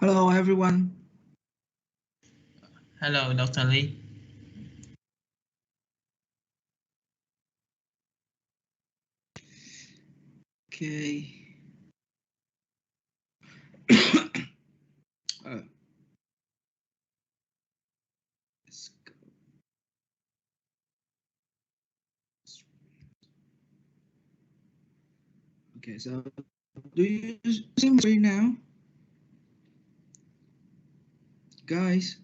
Hello, everyone. Hello, Dr. Lee. Okay. uh, let's go. Okay, so do you see me right now, guys?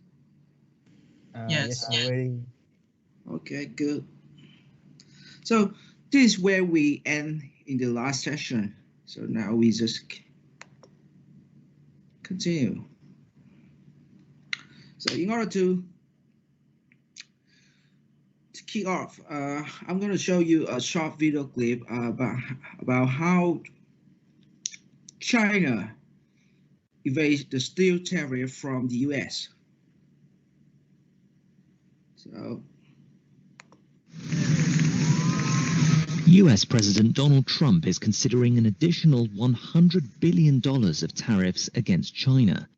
Yes. Yes, already. Okay, good. So this is where we end in the last session. So now we just continue. So in order to kick off, I'm going to show you a short video clip about how China evades the steel tariff from the U.S. So US President Donald Trump is considering an additional $100 billion of tariffs against China.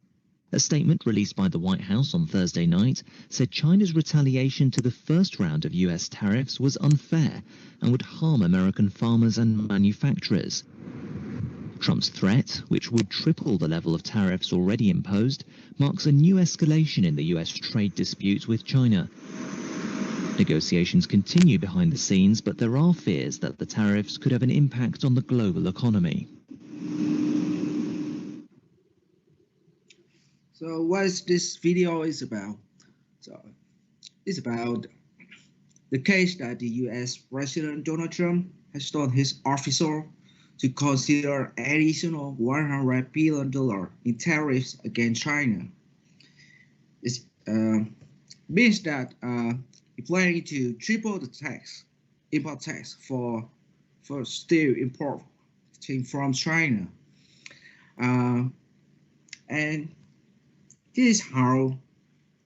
A statement released by the White House on Thursday night said China's retaliation to the first round of US tariffs was unfair and would harm American farmers and manufacturers. Trump's threat, which would triple the level of tariffs already imposed, marks a new escalation in the US trade dispute with China. Negotiations continue behind the scenes, but there are fears that the tariffs could have an impact on the global economy. So what is this video is about? So it's about the case that the U.S. President Donald Trump has told his official to consider additional $100 billion in tariffs against China. It means that he planning to triple the import tax for steel import from China. And this is how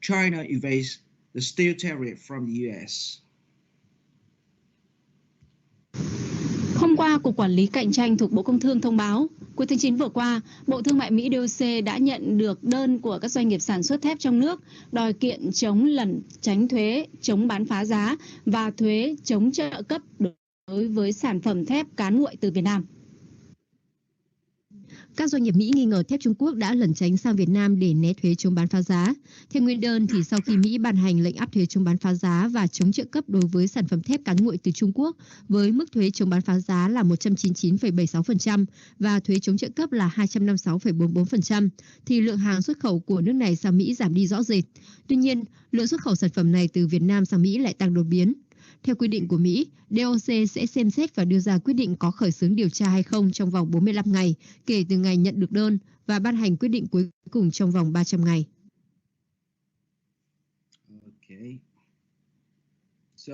China evades the steel tariff from the U.S. Hôm qua, Cục Quản lý Cạnh tranh thuộc Bộ Công Thương thông báo, cuối tháng 9 vừa qua, Bộ Thương mại Mỹ DOC đã nhận được đơn của các doanh nghiệp sản xuất thép trong nước đòi kiện chống lẩn tránh thuế, chống bán phá giá và thuế chống trợ cấp đối với sản phẩm thép cán nguội từ Việt Nam. Các doanh nghiệp Mỹ nghi ngờ thép Trung Quốc đã lẩn tránh sang Việt Nam để né thuế chống bán phá giá. Theo nguyên đơn, thì sau khi Mỹ ban hành lệnh áp thuế chống bán phá giá và chống trợ cấp đối với sản phẩm thép cán nguội từ Trung Quốc với mức thuế chống bán phá giá là 199,76% và thuế chống trợ cấp là 256,44%, thì lượng hàng xuất khẩu của nước này sang Mỹ giảm đi rõ rệt. Tuy nhiên, lượng xuất khẩu sản phẩm này từ Việt Nam sang Mỹ lại tăng đột biến. Theo quy định của Mỹ, DOC sẽ xem xét và đưa ra quyết định có khởi xướng điều tra hay không trong vòng 45 ngày kể từ ngày nhận được đơn và ban hành quyết định cuối cùng trong vòng 300 ngày. Okay. So,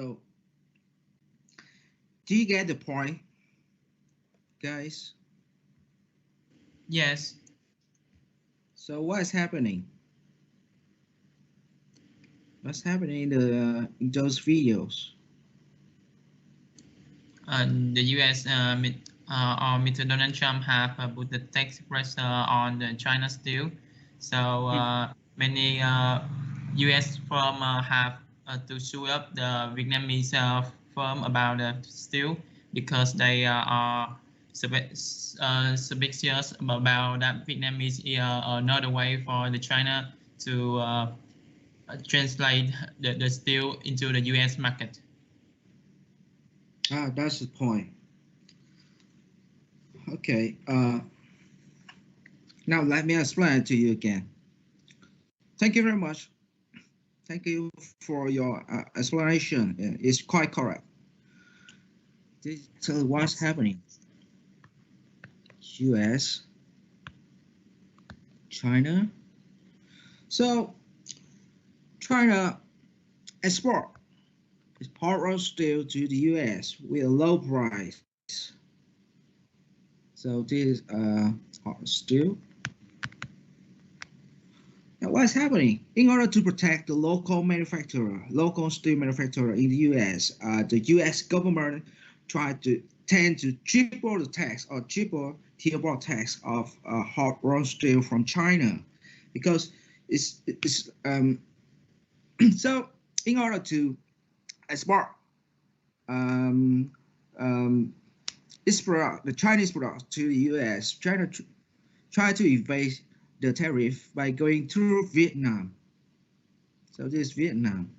do you get the point, guys? Yes. So, what is happening? What's happening in those videos? The U.S. Or Mr. Donald Trump have put the tax pressure on the China steel. So many U.S. firms have to sue up the Vietnamese firm about the steel because they are suspicious about that Vietnamese is another way for the China to translate the steel into the U.S. market. That's the point. Okay. Now let me explain it to you again. Thank you very much. Thank you for your explanation. It's quite correct. So what's happening? U.S., China. So China export its hot steel to the U.S. with a low price. So this is hot steel. Now what's happening? In order to protect the local steel manufacturer in the U.S., the U.S. government tend to triple the tax or triple the import tax of hot rolled steel from China. because it's so in order to export its product, the Chinese product to the US, China try to evade the tariff by going through Vietnam. So this is Vietnam.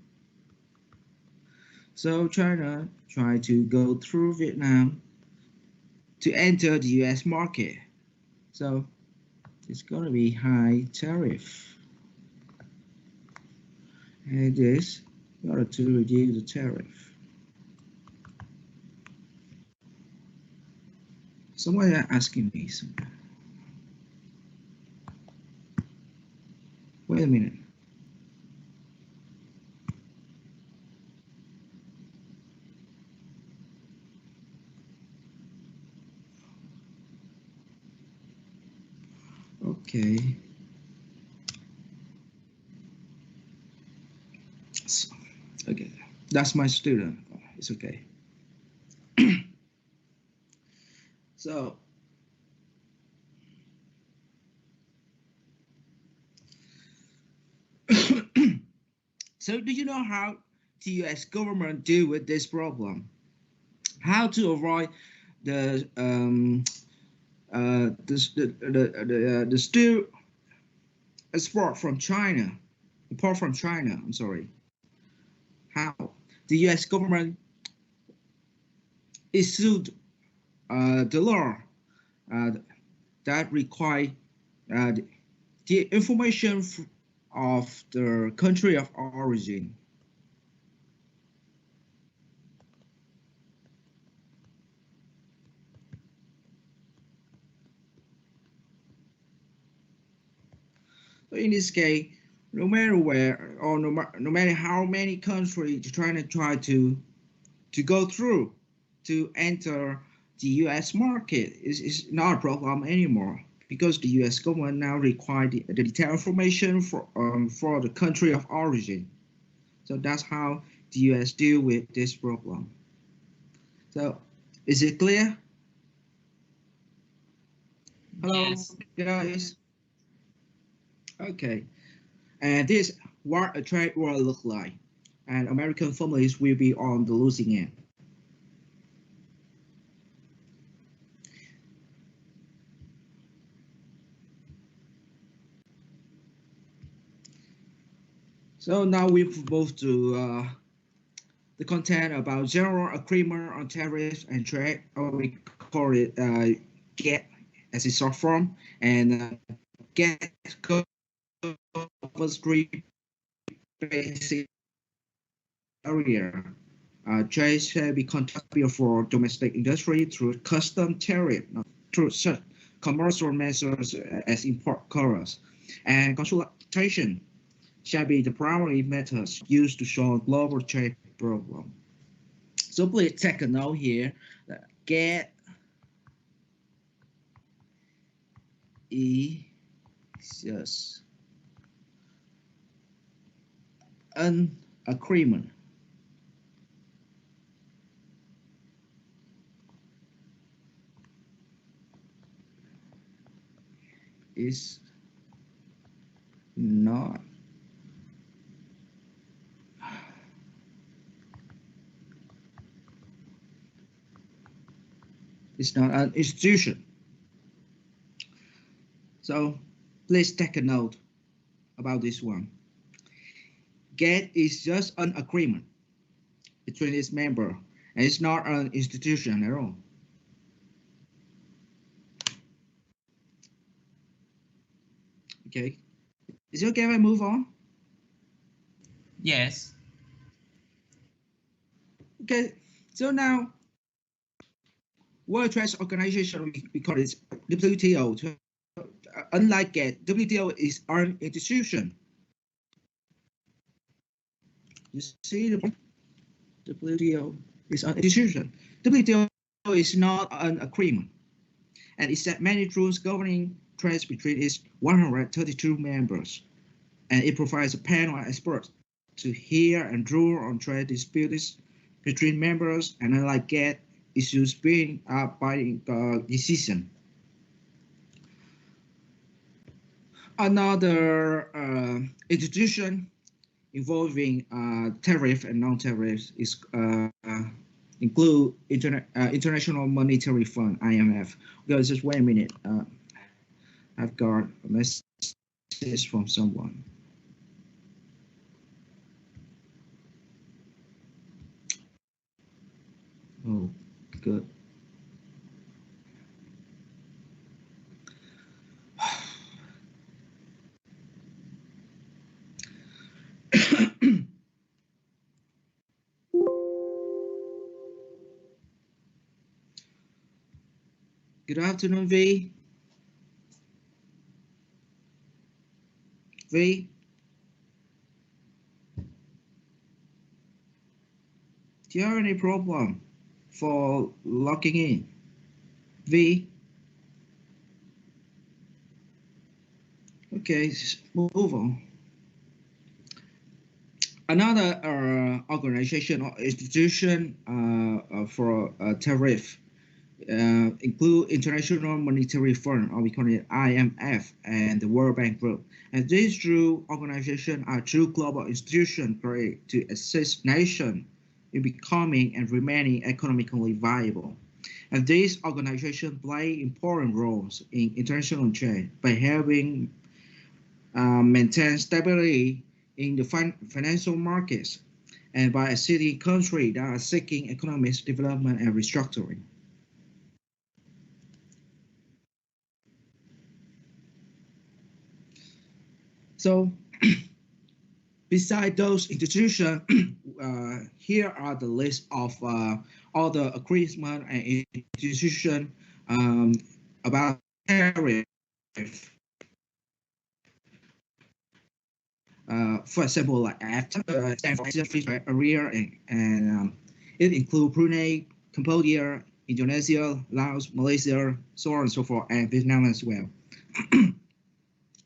So China tried to go through Vietnam to enter the US market. So it's going to be high tariff. And this in order to reduce the tariff. Someone asking me something. Wait a minute. Okay. Okay, that's my student. It's okay. So so do you know how the US government deal with this problem? How to avoid the steel export from China, import from China, I'm sorry. How the US government issued the law that require the information of the country of origin. So in this case, no matter where or no matter how many countries China try to go through to enter the US market, is not a problem anymore, because the US government now require the detailed information for the country of origin. So that's how the US deal with this problem. So is it clear? Hello, Yes. guys. Okay, and this is what a trade war look like, and American families will be on the losing end. So now we've moved to the content about general agreement on tariffs and trade, or we call it GATT as a short form, and GATT covers three basic areas. Trade shall be conducted for domestic industry through custom tariff, through such commercial measures as import quotas, and consultation shall be the primary methods used to solve global trade problem. So please take a note here that GATT is just an agreement. Is not it's not an institution. So please take a note about this one. GATT is just an agreement between its members, and it's not an institution at all. Okay, is it okay if I move on? Yes. Okay, so now World Trade Organization, we call it WTO. Unlike GATT, WTO is an institution. You see the point? WTO is an institution. WTO is not an agreement, and it set many rules governing trade between its 132 members, and it provides a panel of experts to hear and rule on trade disputes between members, and unlike GATT, issues being binding decision. Another institution involving tariff and non-tariff is include International Monetary Fund (IMF). Okay, just wait a minute. I've got a message from someone. Oh, good. Good afternoon, V. V. Do you have any problem for logging in? V. Okay, move on. Another organization or institution for tariff include International Monetary Fund, or we call it IMF, and the World Bank Group. And these two organizations are two global institutions created to assist nations in becoming and remaining economically viable. And these organizations play important roles in international trade by helping maintain stability in the financial markets and by assisting countries that are seeking economic development and restructuring. So, beside those institutions, here are the list of all the agreements and institutions about tariff. For example, like AFTA, stands for Asia Free Trade Area, and it includes Brunei, Cambodia, Indonesia, Laos, Malaysia, so on and so forth, and Vietnam as well.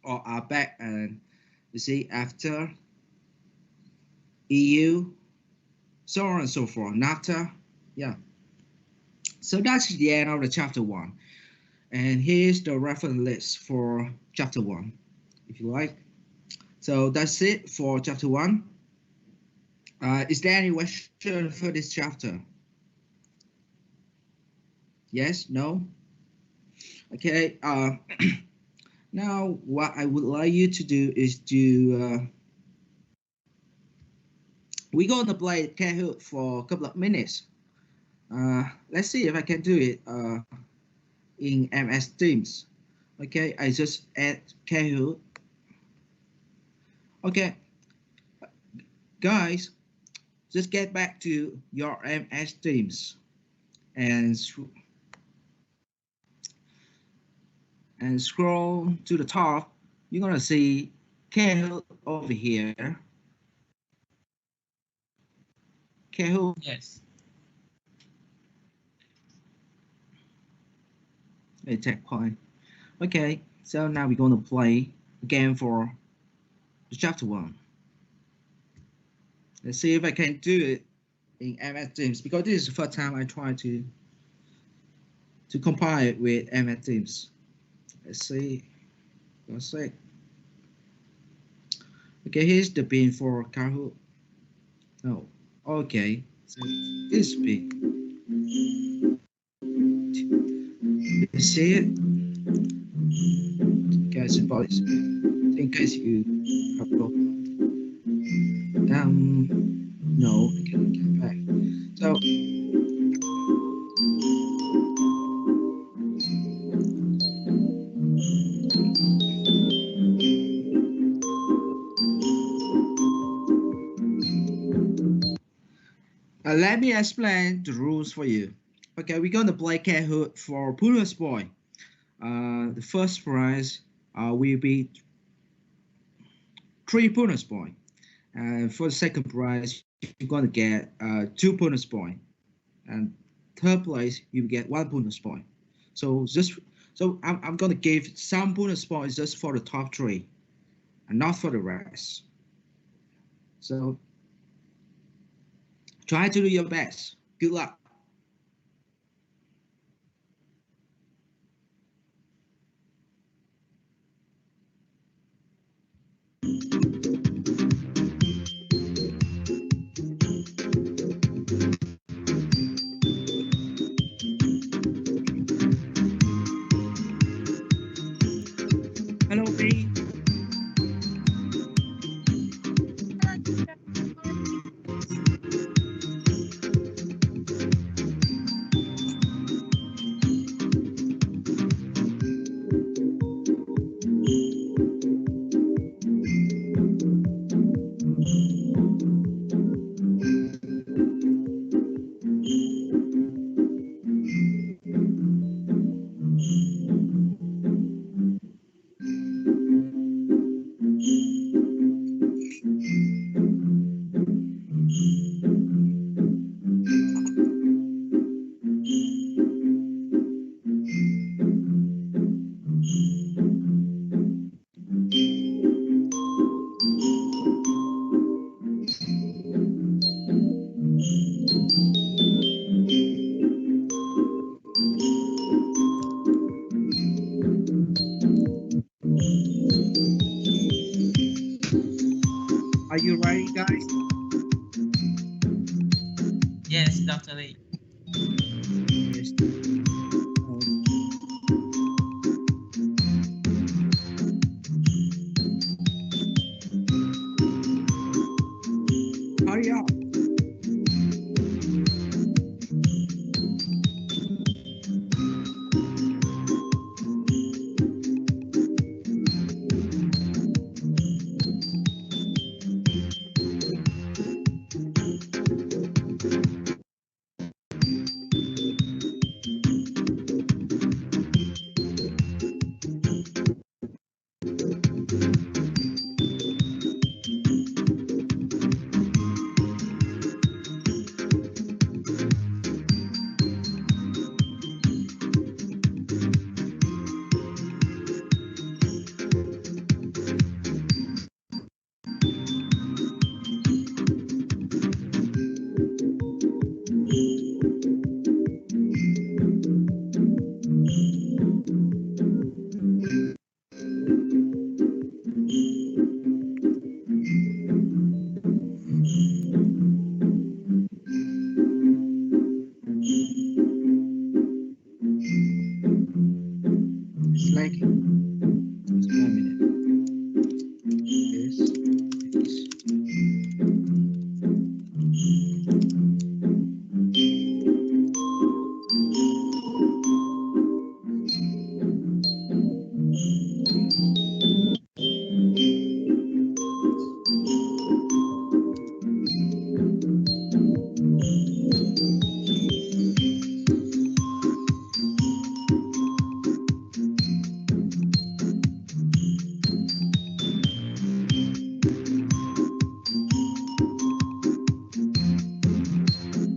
Or APEC, and you see AFTA, EU, so on and so forth, NAFTA, yeah. So that's the end of the chapter 1. And here's the reference list for chapter 1, if you like. So that's it for chapter 1. Is there any question for this chapter? Yes? No? Okay. Now, what I would like you to do is to we're going to play Kahoot for a couple of minutes. Let's see if I can do it in MS Teams. Okay, I just add Kahoot. Okay, guys, just get back to your MS Teams and scroll to the top. You're gonna see Kahoot over here. Kahoot. Yes. A checkpoint. Okay, so now we're going to play a game for the chapter 1. Let's see if I can do it in MS Teams, because this is the first time I try to compile it with MS Teams. Let's see. Let's see. Okay, here's the pin for Kahoot. Oh, okay. So this pin. You see it? Guys, boys. In case you have problem. No, I can't get back. So let me explain the rules for you. Okay, we're going to play Kahoot for bonus point. The first prize will be 3 bonus points. For the second prize, you're going to get 2 bonus points. And third place, you get 1 bonus point. So I'm going to give some bonus points just for the top 3 and not for the rest. So try to do your best. Good luck. check. Just 1 minute. Yes.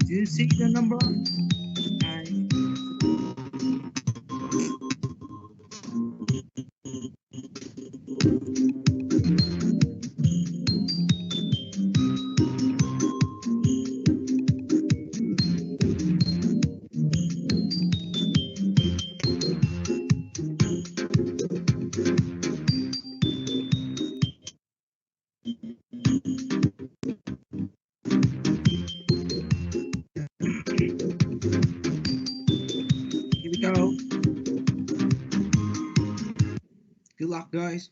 Do you see the number? Here we go. Good luck, guys.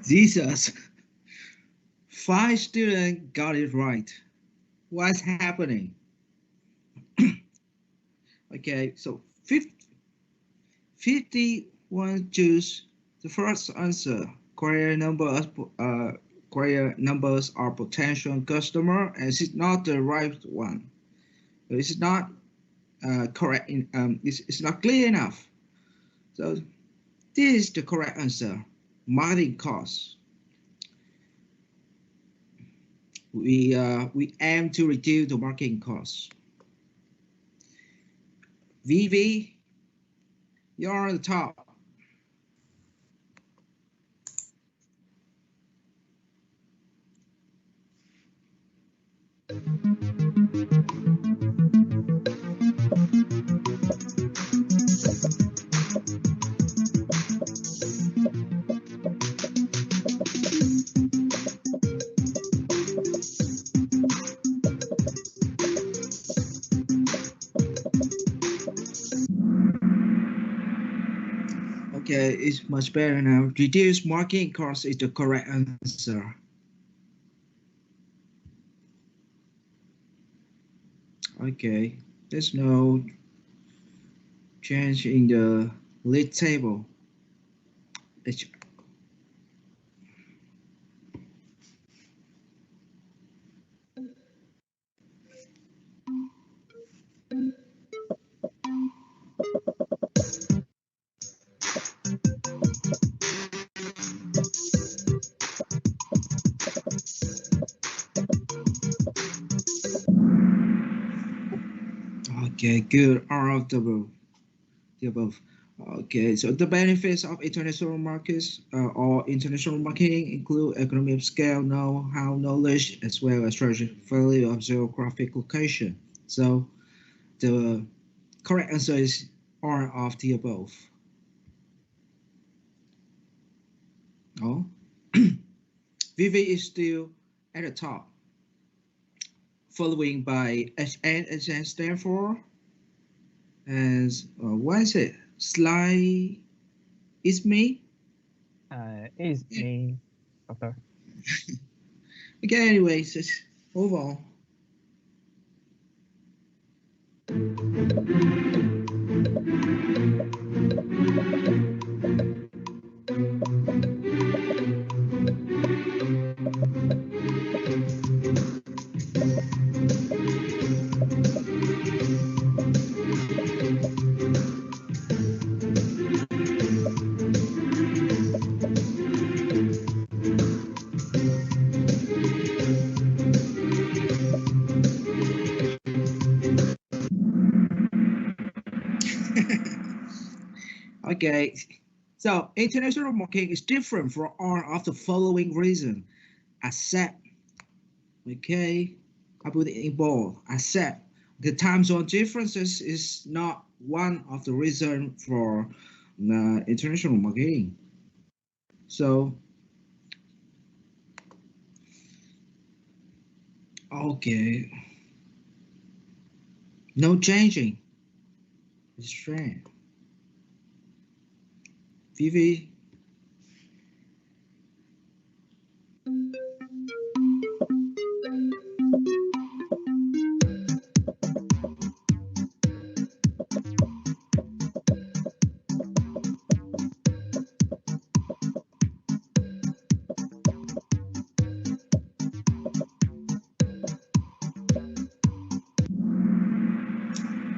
Jesus, 5 students got it right. What's happening? Okay, so 51 choose the first answer. Query numbers are potential customer, and it's not the right one. It's not correct. It's not clear enough. So this is the correct answer. Marketing costs. We aim to reduce the marketing costs. VV, you're on the top. Okay, it's much better now. Reduce marketing costs is the correct answer. Okay, there's no change in the lead table. Okay, good. All of the above. Okay, so the benefits of international markets or international marketing include economy of scale, know-how, knowledge, as well as strategic value of geographic location. So the correct answer is all of the above. Oh, VV is still at the top, following by HN stand for, as what is it? Slide is me? Is me, doctor. Okay, anyways, let's move on. Okay, so international marketing is different for all of the following reason. Accept. Okay, I put it in bold. Accept. The time zone differences is not one of the reason for international marketing. So, okay, no changing. It's trend. Vivi.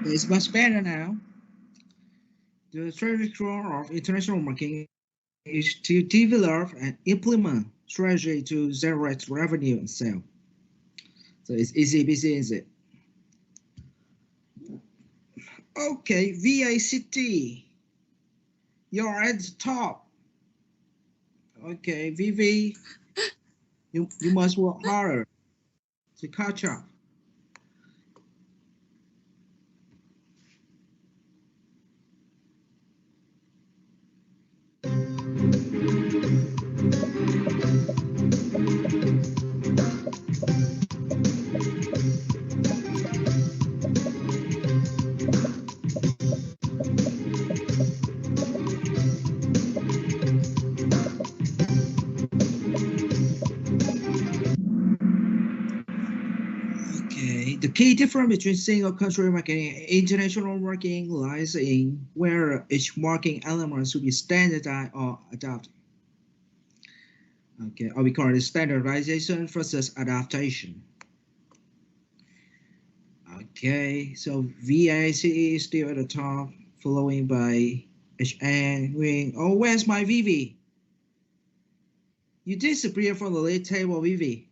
It's much better now. The strategy of international marketing is to develop and implement strategy to generate revenue and sale. So it's easy busy. Okay, VACT. You're at the top. Okay, Vivi, you must work harder to catch up. The key difference between single country marketing and international marketing lies in where each marketing element should be standardized or adapted. Okay, or we call it standardization versus adaptation. Okay, so VACE is still at the top, following by HN, Wing. Oh, where's my Vivi? You disappear from the lead table, Vivi.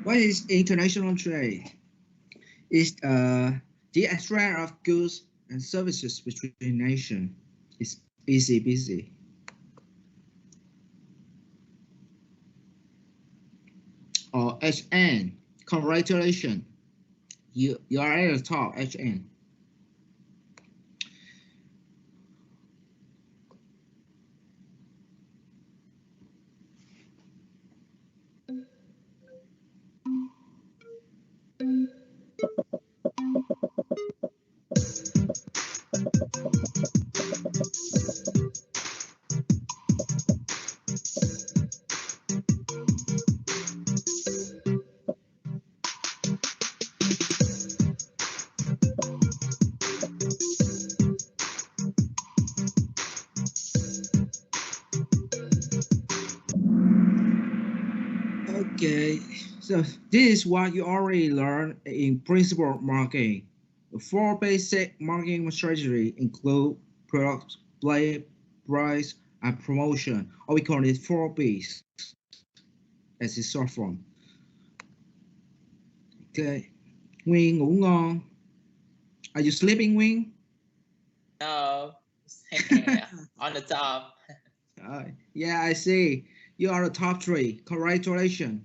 What is international trade? It's the exchange of goods and services between nations. It's easy busy. Or HN, congratulations. You are at the top, HN. Okay, so this is what you already learned in principal marketing. The 4 basic marketing strategies include product, play, price, and promotion, or we call it 4 Bs as it's short form. Okay, Wing ngủ ngon. Are you sleeping, Wing? No, on the top. Yeah, I see. You are the top 3. Congratulations.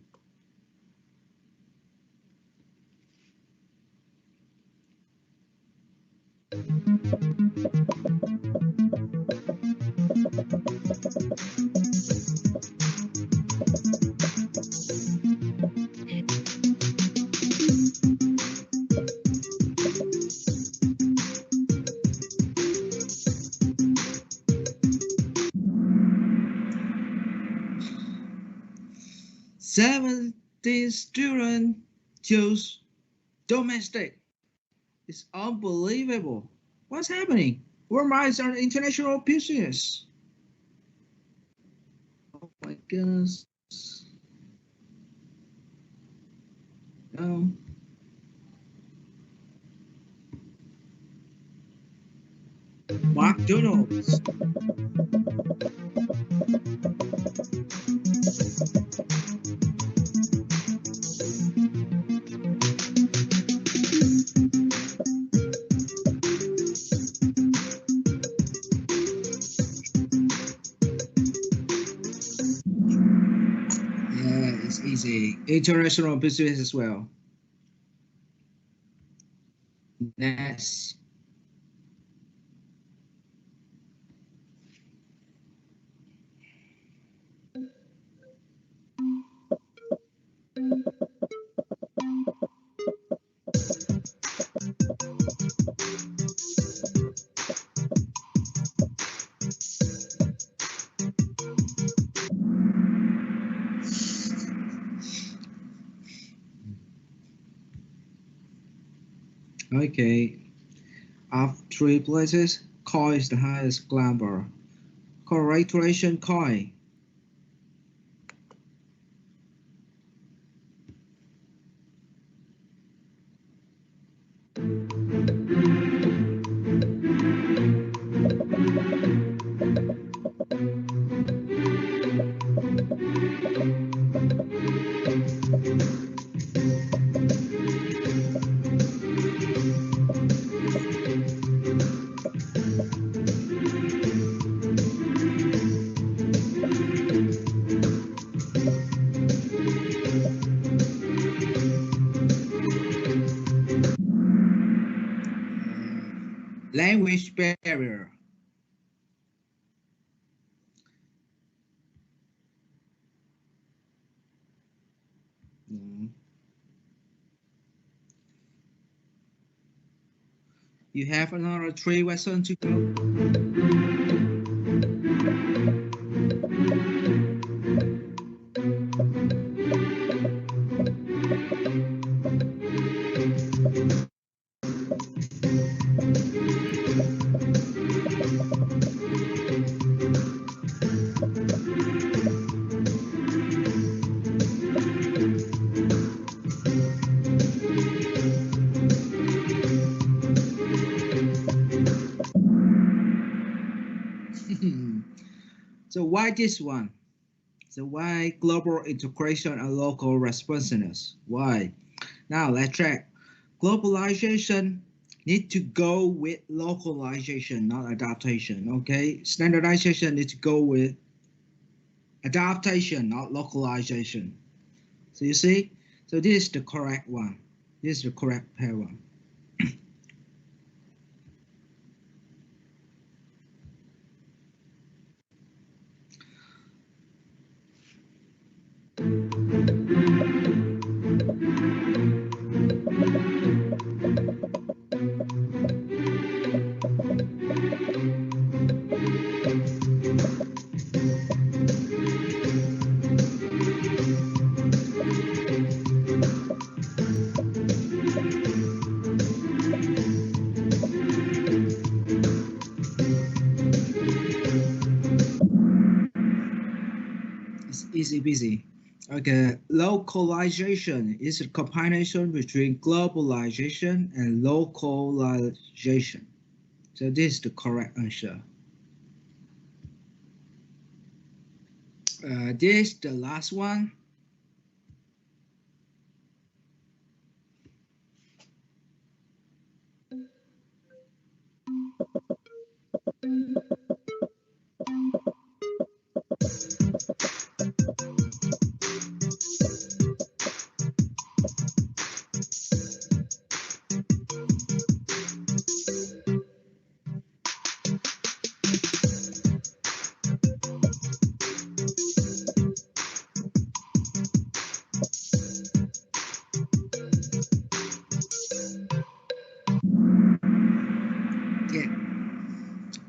Students, choose domestic. It's unbelievable. What's happening? Where is our international business? Oh my goodness. McDonald's. Yeah, it's easy. International business as well. Next. Okay. Of 3 places, Koi is the highest climber. Congratulations, Koi. Language barrier. You have another 3 lessons to go. So why this one? So why global integration and local responsiveness? Why? Now let's check. Globalization need to go with localization, not adaptation. Okay, standardization need to go with adaptation, not localization. So you see, so this is the correct one. This is the correct pair one. It's easy peasy. Okay, localization is a combination between globalization and localization. So this is the correct answer. This is the last one.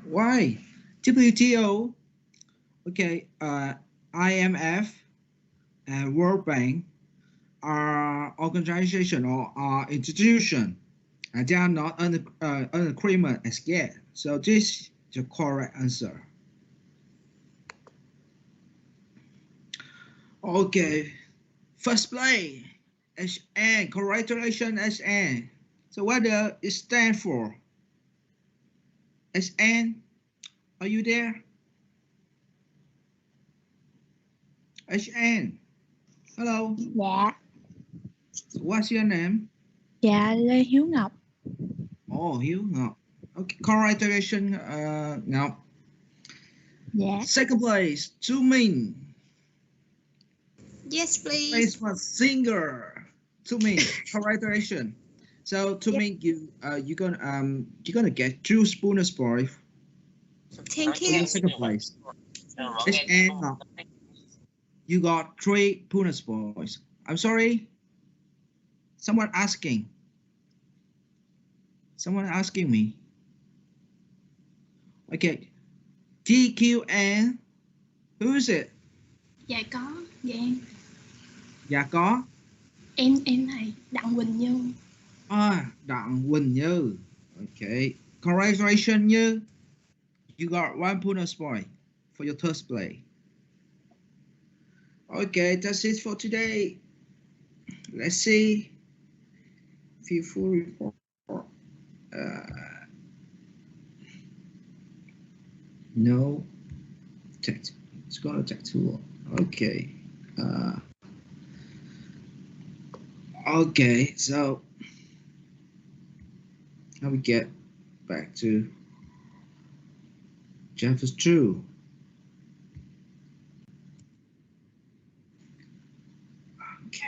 Why? WTO, okay, IMF and World Bank are organization or are institution, and they are not an agreement as yet. So this is the correct answer. Okay, first place, SN. Congratulations, SN. So what does it stand for? SN, are you there? SN, hello. Dạ, What's your name? dạ Lê Hiếu Ngọc. Oh, Hiếu Ngọc. Okay, congratulations, Ngọc. Dạ. Second place, Chu Minh. Yes, please. Place for singer. Chu Minh, congratulations. So Chu Minh, you're gonna get 2 bonus points. Thank For you. your second place. SN Ngọc, you got 3 bonus points. I'm sorry. Someone asking me. Okay. TQN. Who is it? Dạ có, dạ em. Dạ có. Em thầy Đặng Quỳnh Như. Đặng Quỳnh Như. Okay. Congratulations, Như. You got 1 bonus point for your third place. Okay, that's it for today. Let's see. Full report. No. It's gonna take too long. Okay. Okay, so now we get back to chapter 2. Okay.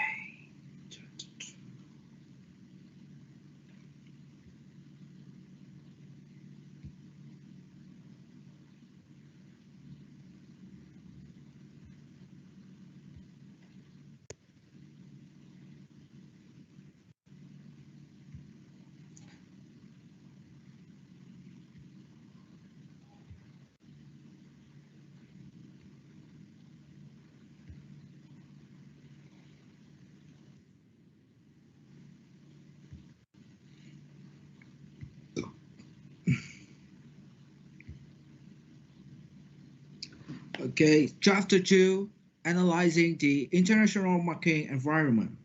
Okay, chapter 2, analyzing the international market environment.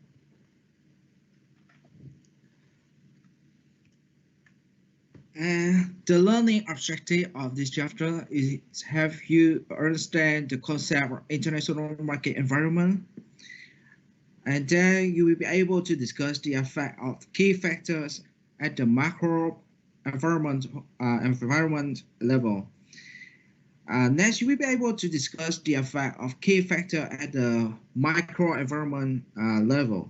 And the learning objective of this chapter is have you understand the concept of international market environment, and then you will be able to discuss the effect of key factors at the macro environment level. Next, you will be able to discuss the effect of key factor at the micro environment level.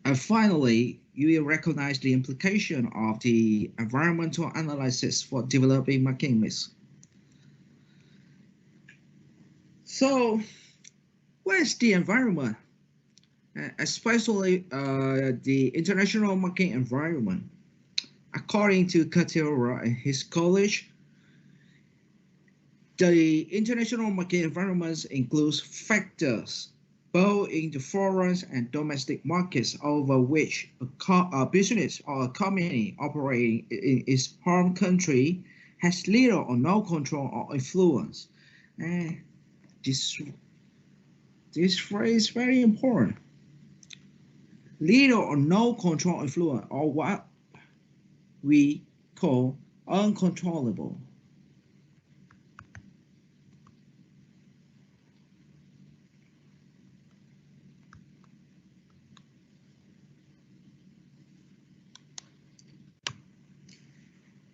And finally, you will recognize the implication of the environmental analysis for developing market mix. So, what is the environment? Especially the international market environment. According to Katerra and his college, the international market environment includes factors both in the foreign and domestic markets over which a business or a company operating in its home country has little or no control or influence. And this phrase is very important. Little or no control or influence, or what we call uncontrollable.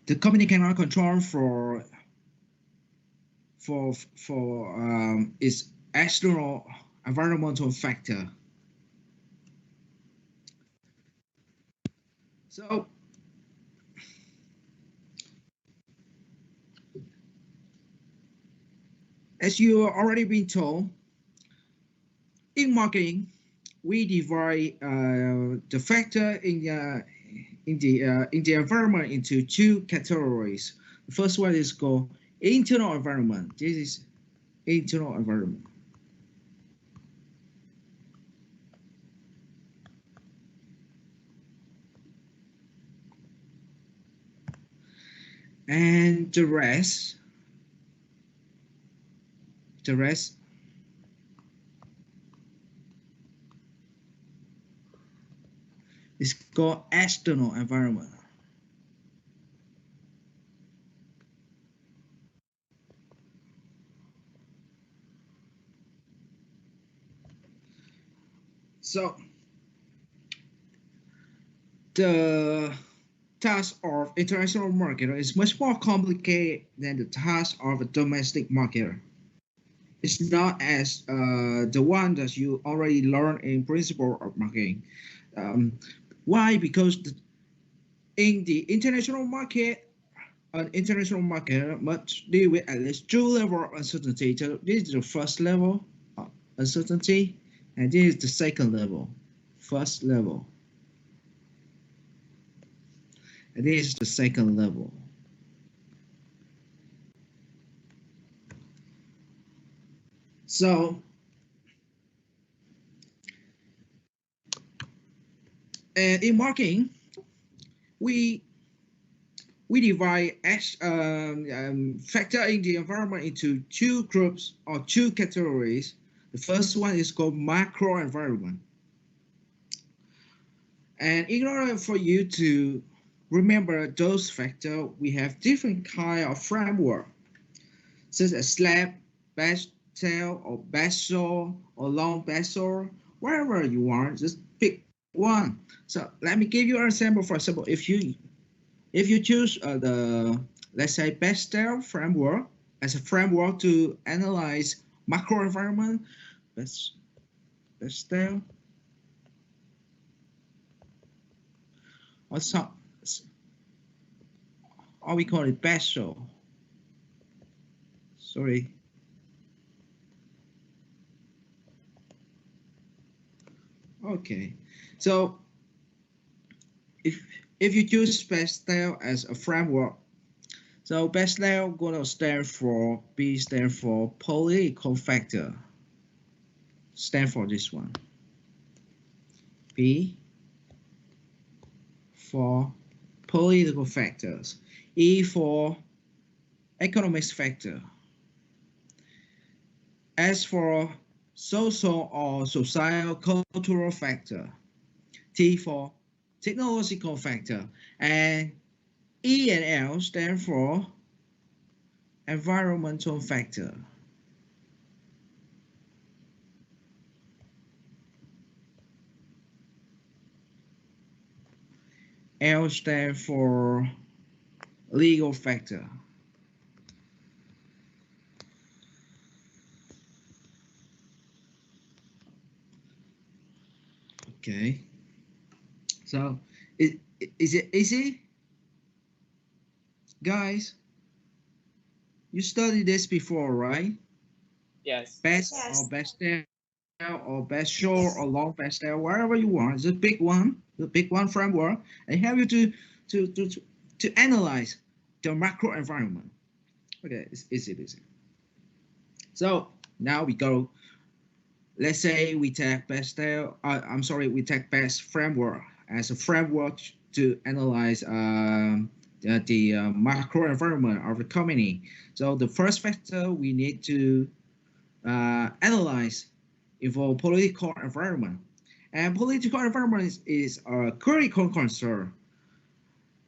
The company cannot control for its external environmental factor. So as you already been told, in marketing, we divide the factor in the environment into 2 categories. The first one is called internal environment. This is internal environment. And the rest is called external environment. So the task of international marketer is much more complicated than the task of a domestic marketer. It's not as the one that you already learned in principle of marketing. Why? Because in the international market, an international marketer must deal with at least two levels of uncertainty. So this is the first level of uncertainty, and this is the second level, first level. And this is the second level. So, in marketing, we divide factor in the environment into two groups or two categories. The first one is called macro environment. And in order for you to remember those factors, we have different kind of framework, such as SLAP, best tail, or best shore, or long best shore, wherever you want, just pick one. So let me give you an example. For example, if you choose the, let's say, best tail framework as a framework to analyze macro environment, best tail, or some, or we call it best shore. Sorry. Okay, so if you choose best tail as a framework, so best tail gonna stand for political factor. Stand for this one. P for political factors. E for economic factor. S for social or societal cultural factor. T for technological factor. And E and L stand for environmental factor. L stand for legal factor. Okay, so is it easy? Guys, you studied this before, right? Yes. Best or best tail or best shore or long best tail, wherever you want. It's a big one, framework, and help you to analyze the macro environment. Okay, it's easy. So now we go. Let's say we take best tail. We take best framework as a framework to analyze the macro environment of the company. So the first factor we need to analyze involve political environment, and political environment is a critical concern.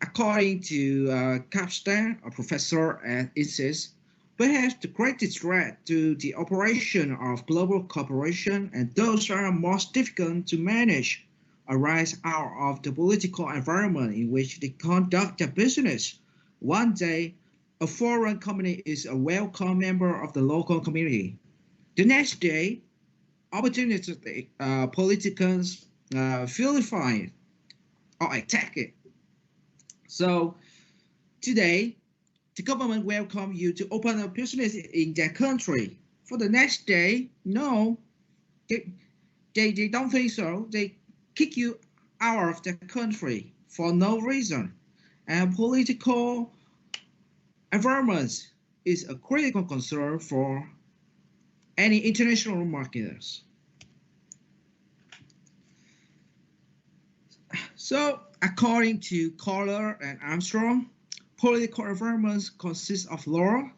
According to Kapstein, a professor at INSEAD, perhaps the greatest threat to the operation of global cooperation, and those are most difficult to manage, arise out of the political environment in which they conduct their business. One day, a foreign company is a welcome member of the local community. The next day, opportunistic politicians vilify it or attack it. So today, the government welcome you to open a business in their country. For the next day, no, they don't think so. They kick you out of the country for no reason. And political environment is a critical concern for any international marketers. So according to Kohler and Armstrong, political environment consists of law,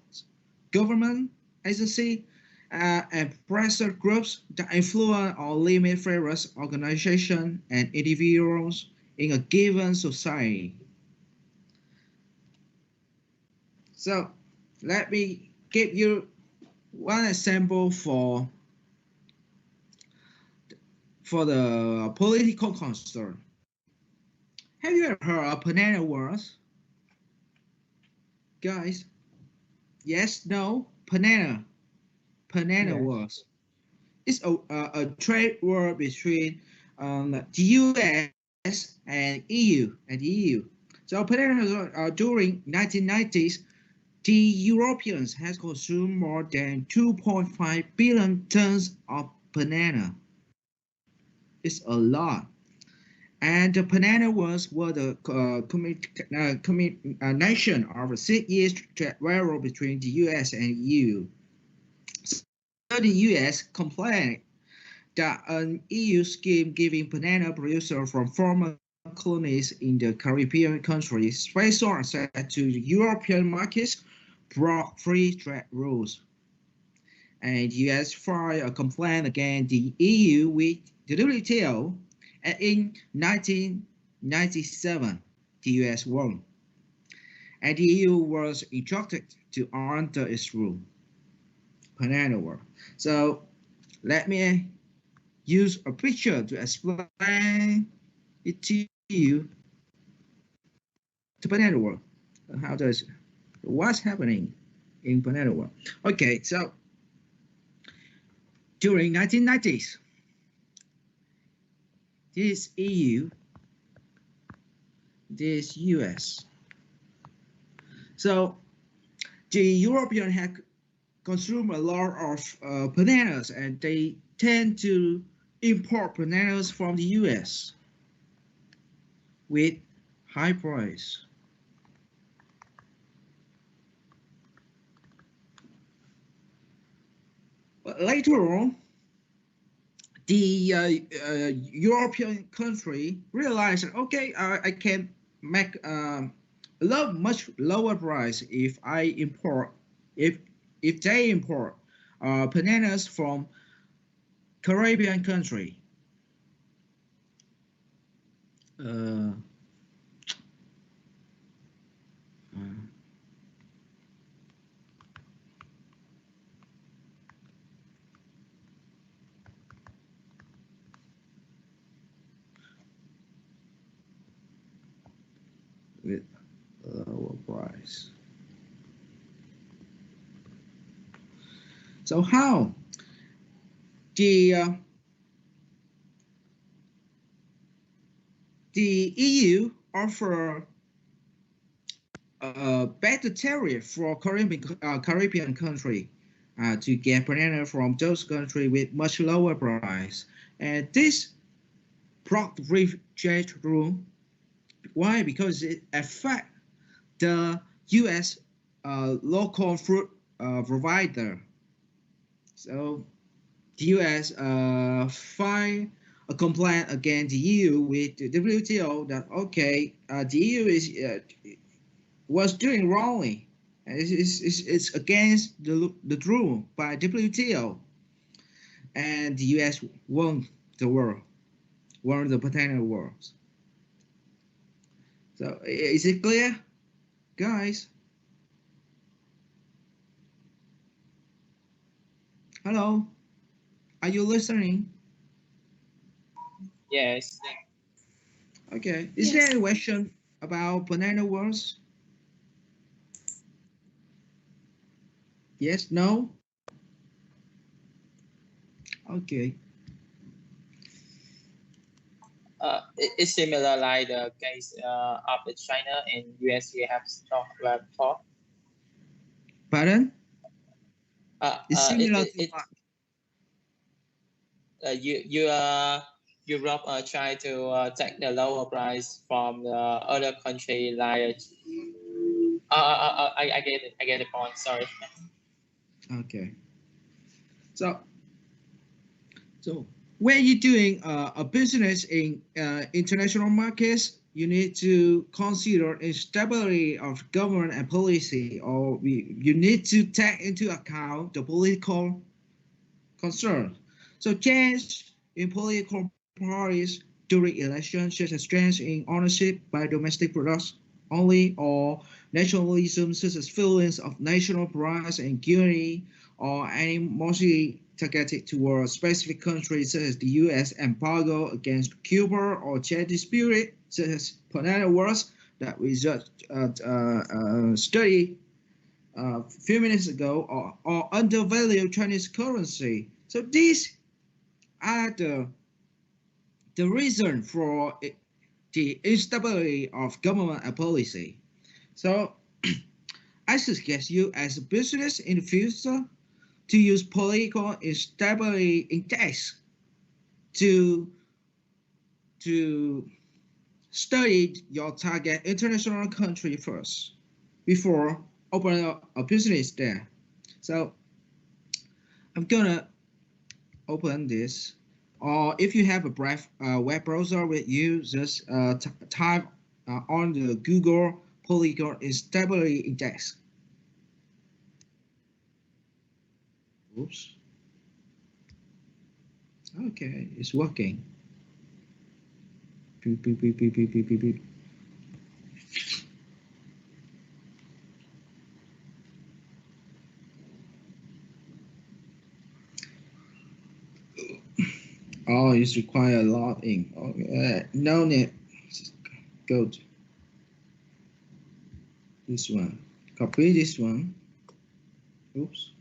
government, agency, and pressure groups that influence or limit various organizations and individuals in a given society. So let me give you one example for the political concern. Have you ever heard of Banana Wars? Guys? Yes, no? Banana Yes. Wars. It's a trade war between the US and EU. So banana during 1990s, the Europeans has consumed more than 2.5 billion tons of banana. It's a lot. And the banana wars were the combination of a 6 years trade war between the US and EU. So the US complained that an EU scheme giving banana producers from former colonies in the Caribbean countries special access to the European markets broke free trade rules. And the US filed a complaint against the EU with the WTO, and in 1997, the US won. And the EU was instructed to honor its rule. Banana war. So let me use a picture to explain it to you. The banana war. What's happening in banana war? Okay, so during 1990s, this EU, this US. So the European had consumed a lot of bananas, and they tend to import bananas from the US with high price. But later on, the European country realized that, okay, I can make much lower price if I import, if they import bananas from Caribbean country. With lower price. So how the EU offer a better tariff for Caribbean country to get banana from those countries with much lower price, and this broke the free trade rule. Why? Because it affects the US local fruit provider. So the US filed a complaint against the EU with the WTO that, okay, the EU was doing wrongly. It's against the rule by WTO, and the US won the war, won the banana wars. So is it clear, guys? Hello, are you listening? Yes. Okay. Is there any question about banana wars? Yes, no? Okay. It's similar like the case of the China and US we have talked about before. Pardon? It's similar to what? Europe try to take the lower price from the other country like I get the point, sorry. Okay. So when you're doing a business in international markets, you need to consider instability of government and policy, or you need to take into account the political concern. So change in political parties during elections, such as change in ownership by domestic products only, or nationalism, such as feelings of national pride and unity, or animosity targeted towards specific countries, such as the U.S. embargo against Cuba, or Chinese spirit, such as Panama Wars, that we just studied a few minutes ago, or undervalued Chinese currency. So these are the reason for the instability of government and policy. So I suggest you as a business in the future to use political instability index to study your target international country first before opening up a business there. So I'm gonna open this, or if you have a web browser with you, just type on the Google Political Instability Index. Oops. Okay, it's working. Beep, beep, beep, beep, beep, beep, beep, beep. Oh, it's require login. Okay, no need. Go to this one. Copy this one. Oops.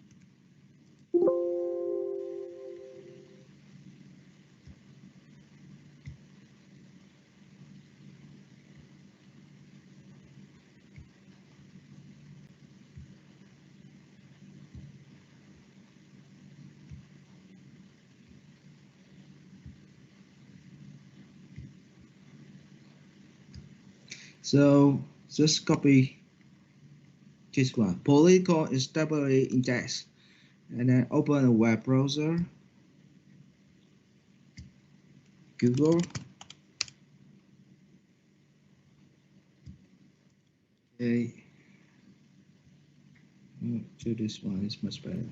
So just copy this one, Political Instability Index, and then open a web browser, Google. Okay. To this one is much better.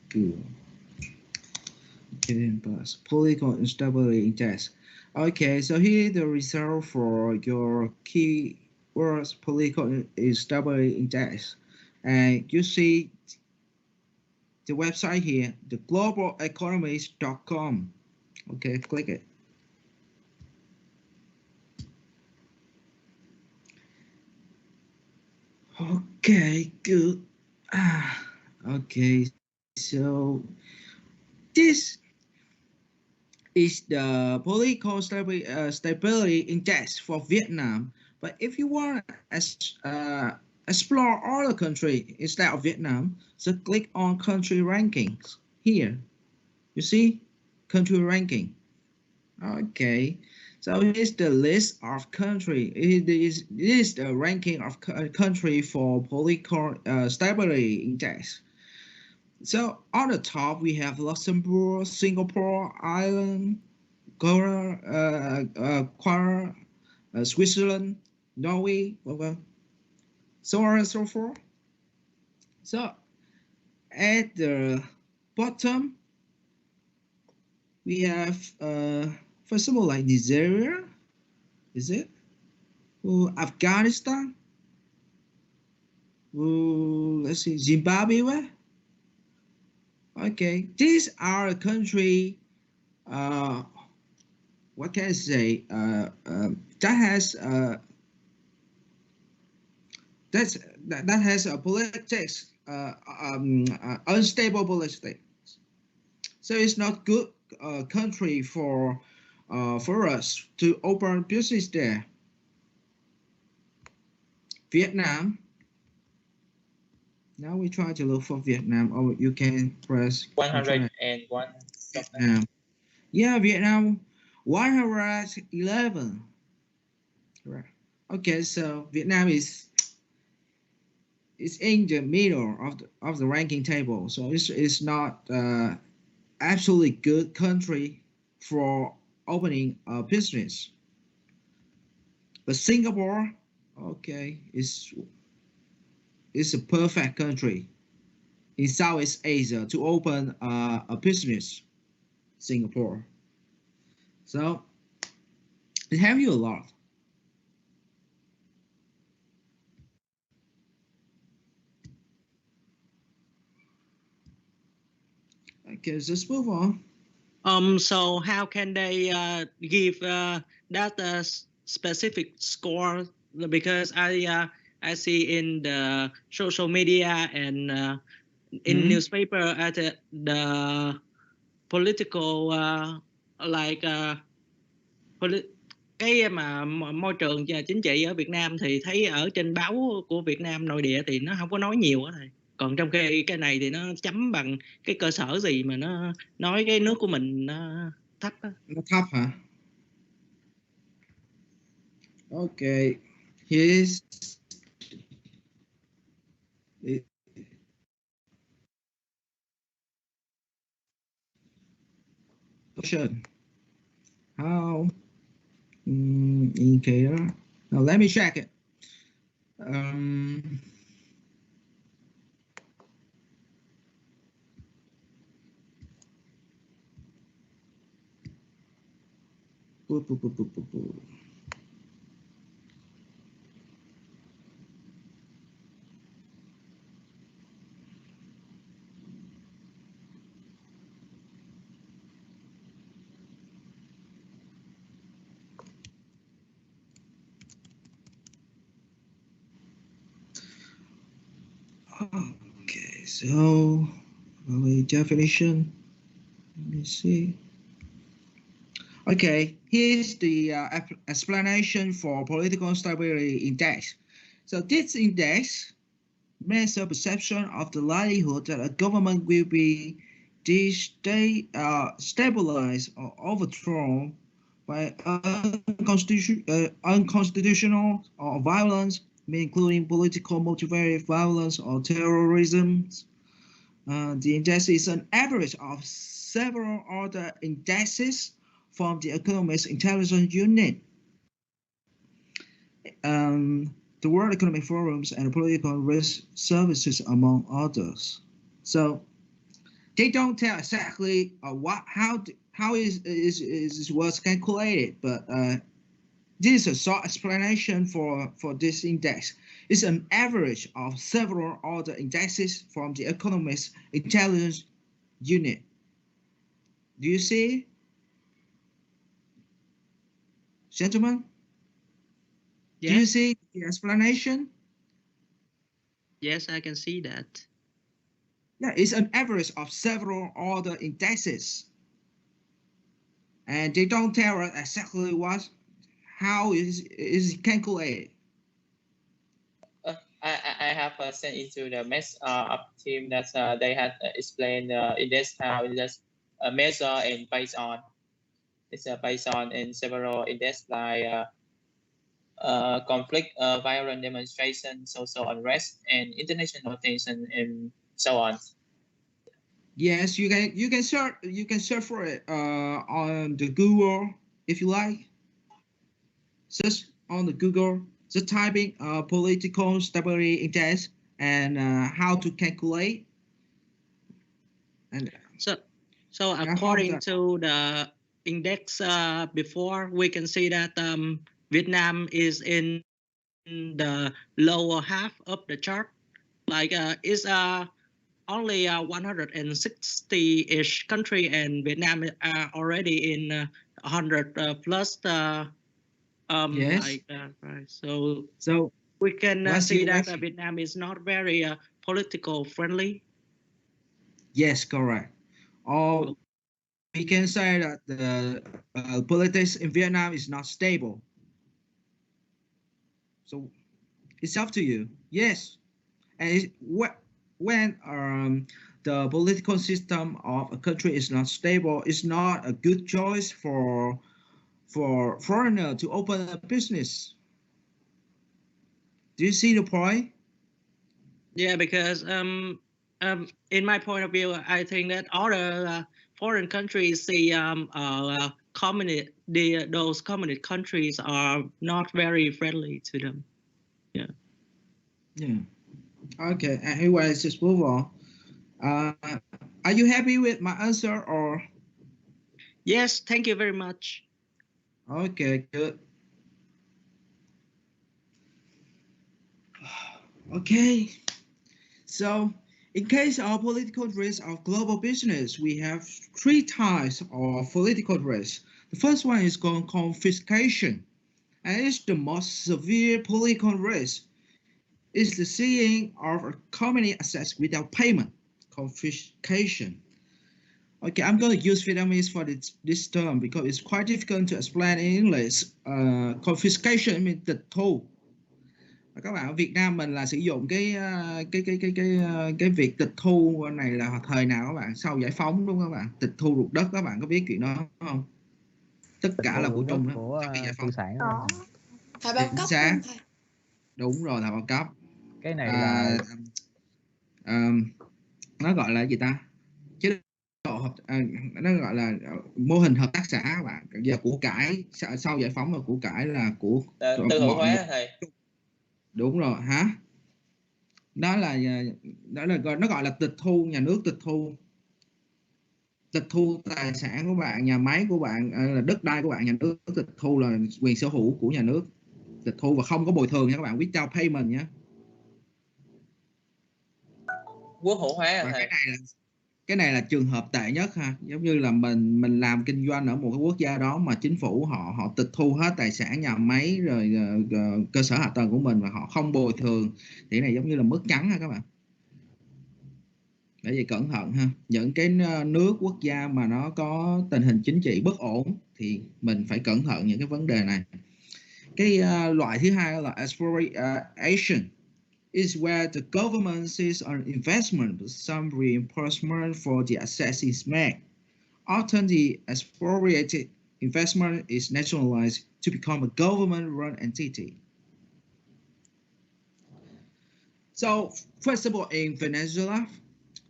Google. Okay, pass. Political Instability Index. Okay, so here the result for your keywords political instability index, and you see the website here, the globaleconomist.com. Okay, click it. Okay, good. Okay, so this is the political stability index for Vietnam. But if you want to explore other countries instead of Vietnam, so click on country rankings here. You see, country ranking. Okay, so here's the list of country. It is the ranking of country for political stability index. So on the top we have Luxembourg, Singapore, Ireland, Qatar, Switzerland, Norway, so on and so forth. So at the bottom we have first of all like Nigeria, is it? Afghanistan. Let's see, Zimbabwe. Okay, these are a country. What can I say? That has a politics, unstable politics. So it's not good country for us to open business there. Vietnam. Now we try to look for Vietnam, or you can press 101. Vietnam. Yeah, Vietnam 111. Right. Okay, so Vietnam is in the middle of the ranking table, so it's not absolutely good country for opening a business. But Singapore, okay, is a perfect country in Southeast Asia to open a business. Singapore. So it helps you a lot. Okay, let's move on. So how can they give that specific score? Because I see in the social media and in newspaper at the political cái mà môi trường chính trị ở Việt Nam thì thấy ở trên báo của Việt Nam nội địa thì nó không có nói nhiều á thầy. Còn trong cái này thì nó chấm bằng cái cơ sở gì mà nó nói cái nước của mình nó thấp á. Nó thấp hả? Okay, here's the question. How indicator? Now let me check it. Okay, so definition. Let me see. Okay, here's the explanation for political stability index. So this index measures the perception of the likelihood that a government will be stabilized or overthrown by unconstitutional or violence, including political motivated violence or terrorism. The index is an average of several other indexes from the Economist Intelligence Unit, the World Economic Forums, and Political Risk Services, among others. So they don't tell exactly how is was calculated, but this is a short explanation for this index. It's an average of several other indexes from the Economist Intelligence Unit. Do you see, gentlemen? Yes. Do you see the explanation? Yes, I can see that. Yeah, it's an average of several other indexes, and they don't tell us exactly how is calculated. I have sent into the mess of team that they had explained index how it is measure and based on. It's based on in several index like conflict, violent demonstration, social unrest, and international tension, and so on. Yes, you can search for it on the Google if you like. Search on the Google, just typing political stability index and how to calculate. And so according to the index before, we can see that Vietnam is in the lower half of the chart. Like it's only 160-ish country, and Vietnam are already in 100 plus. Yes. Right. So we can see that Vietnam is not very political friendly. Yes, correct. Or we can say that the politics in Vietnam is not stable. So it's up to you. Yes, and when the political system of a country is not stable, it's not a good choice for foreigner to open a business. Do you see the point? Yeah, because in my point of view, I think that other foreign countries see those communist countries are not very friendly to them. Yeah. Yeah. Okay. Anyways, just move on. Are you happy with my answer or? Yes, thank you very much. Okay, good. Okay. So, in case of political risk of global business, we have three types of political risk. The first one is called confiscation, and it's the most severe political risk. It's the seizing of a community assets without payment, confiscation. Okay, I'm going to use Vietnamese for this term because it's quite difficult to explain in English. Confiscation means tịch thu. Các bạn ở Việt Nam mình là sử dụng cái việc tịch thu này là thời nào các bạn? Sau giải phóng đúng không các bạn? Tịch thu ruộng đất, các bạn có biết chuyện đó không? Tất cả là của Trung đó. Sau khi giải phóng. Sản thời bao cấp Xác. Đúng rồi, là bao cấp. Cái này là nó gọi là gì ta? Chế độ nó gọi là mô hình hợp tác xã các bạn. Giờ của cải sau giải phóng là của cải là của tư hữu hóa thầy. Đúng rồi hả? Đó là nó gọi là tịch thu, nhà nước tịch thu tài sản của bạn, nhà máy của bạn, là đất đai của bạn, nhà nước tịch thu là quyền sở hữu của nhà nước, tịch thu và không có bồi thường nha các bạn, without payment nhé. Quốc hữu hóa thầy. Cái này là trường hợp tệ nhất ha, giống như là mình làm kinh doanh ở một cái quốc gia đó mà chính phủ họ tịch thu hết tài sản nhà máy rồi cơ sở hạ tầng của mình và họ không bồi thường thì cái này giống như là mất trắng ha các bạn. Bởi vì cẩn thận ha, những cái nước quốc gia mà nó có tình hình chính trị bất ổn thì mình phải cẩn thận những cái vấn đề này. Cái loại thứ hai là expropriation. Is where the government sees an investment with some reimbursement for the assets is made. Often the expropriated investment is nationalized to become a government-run entity. So, first of all, in Venezuela,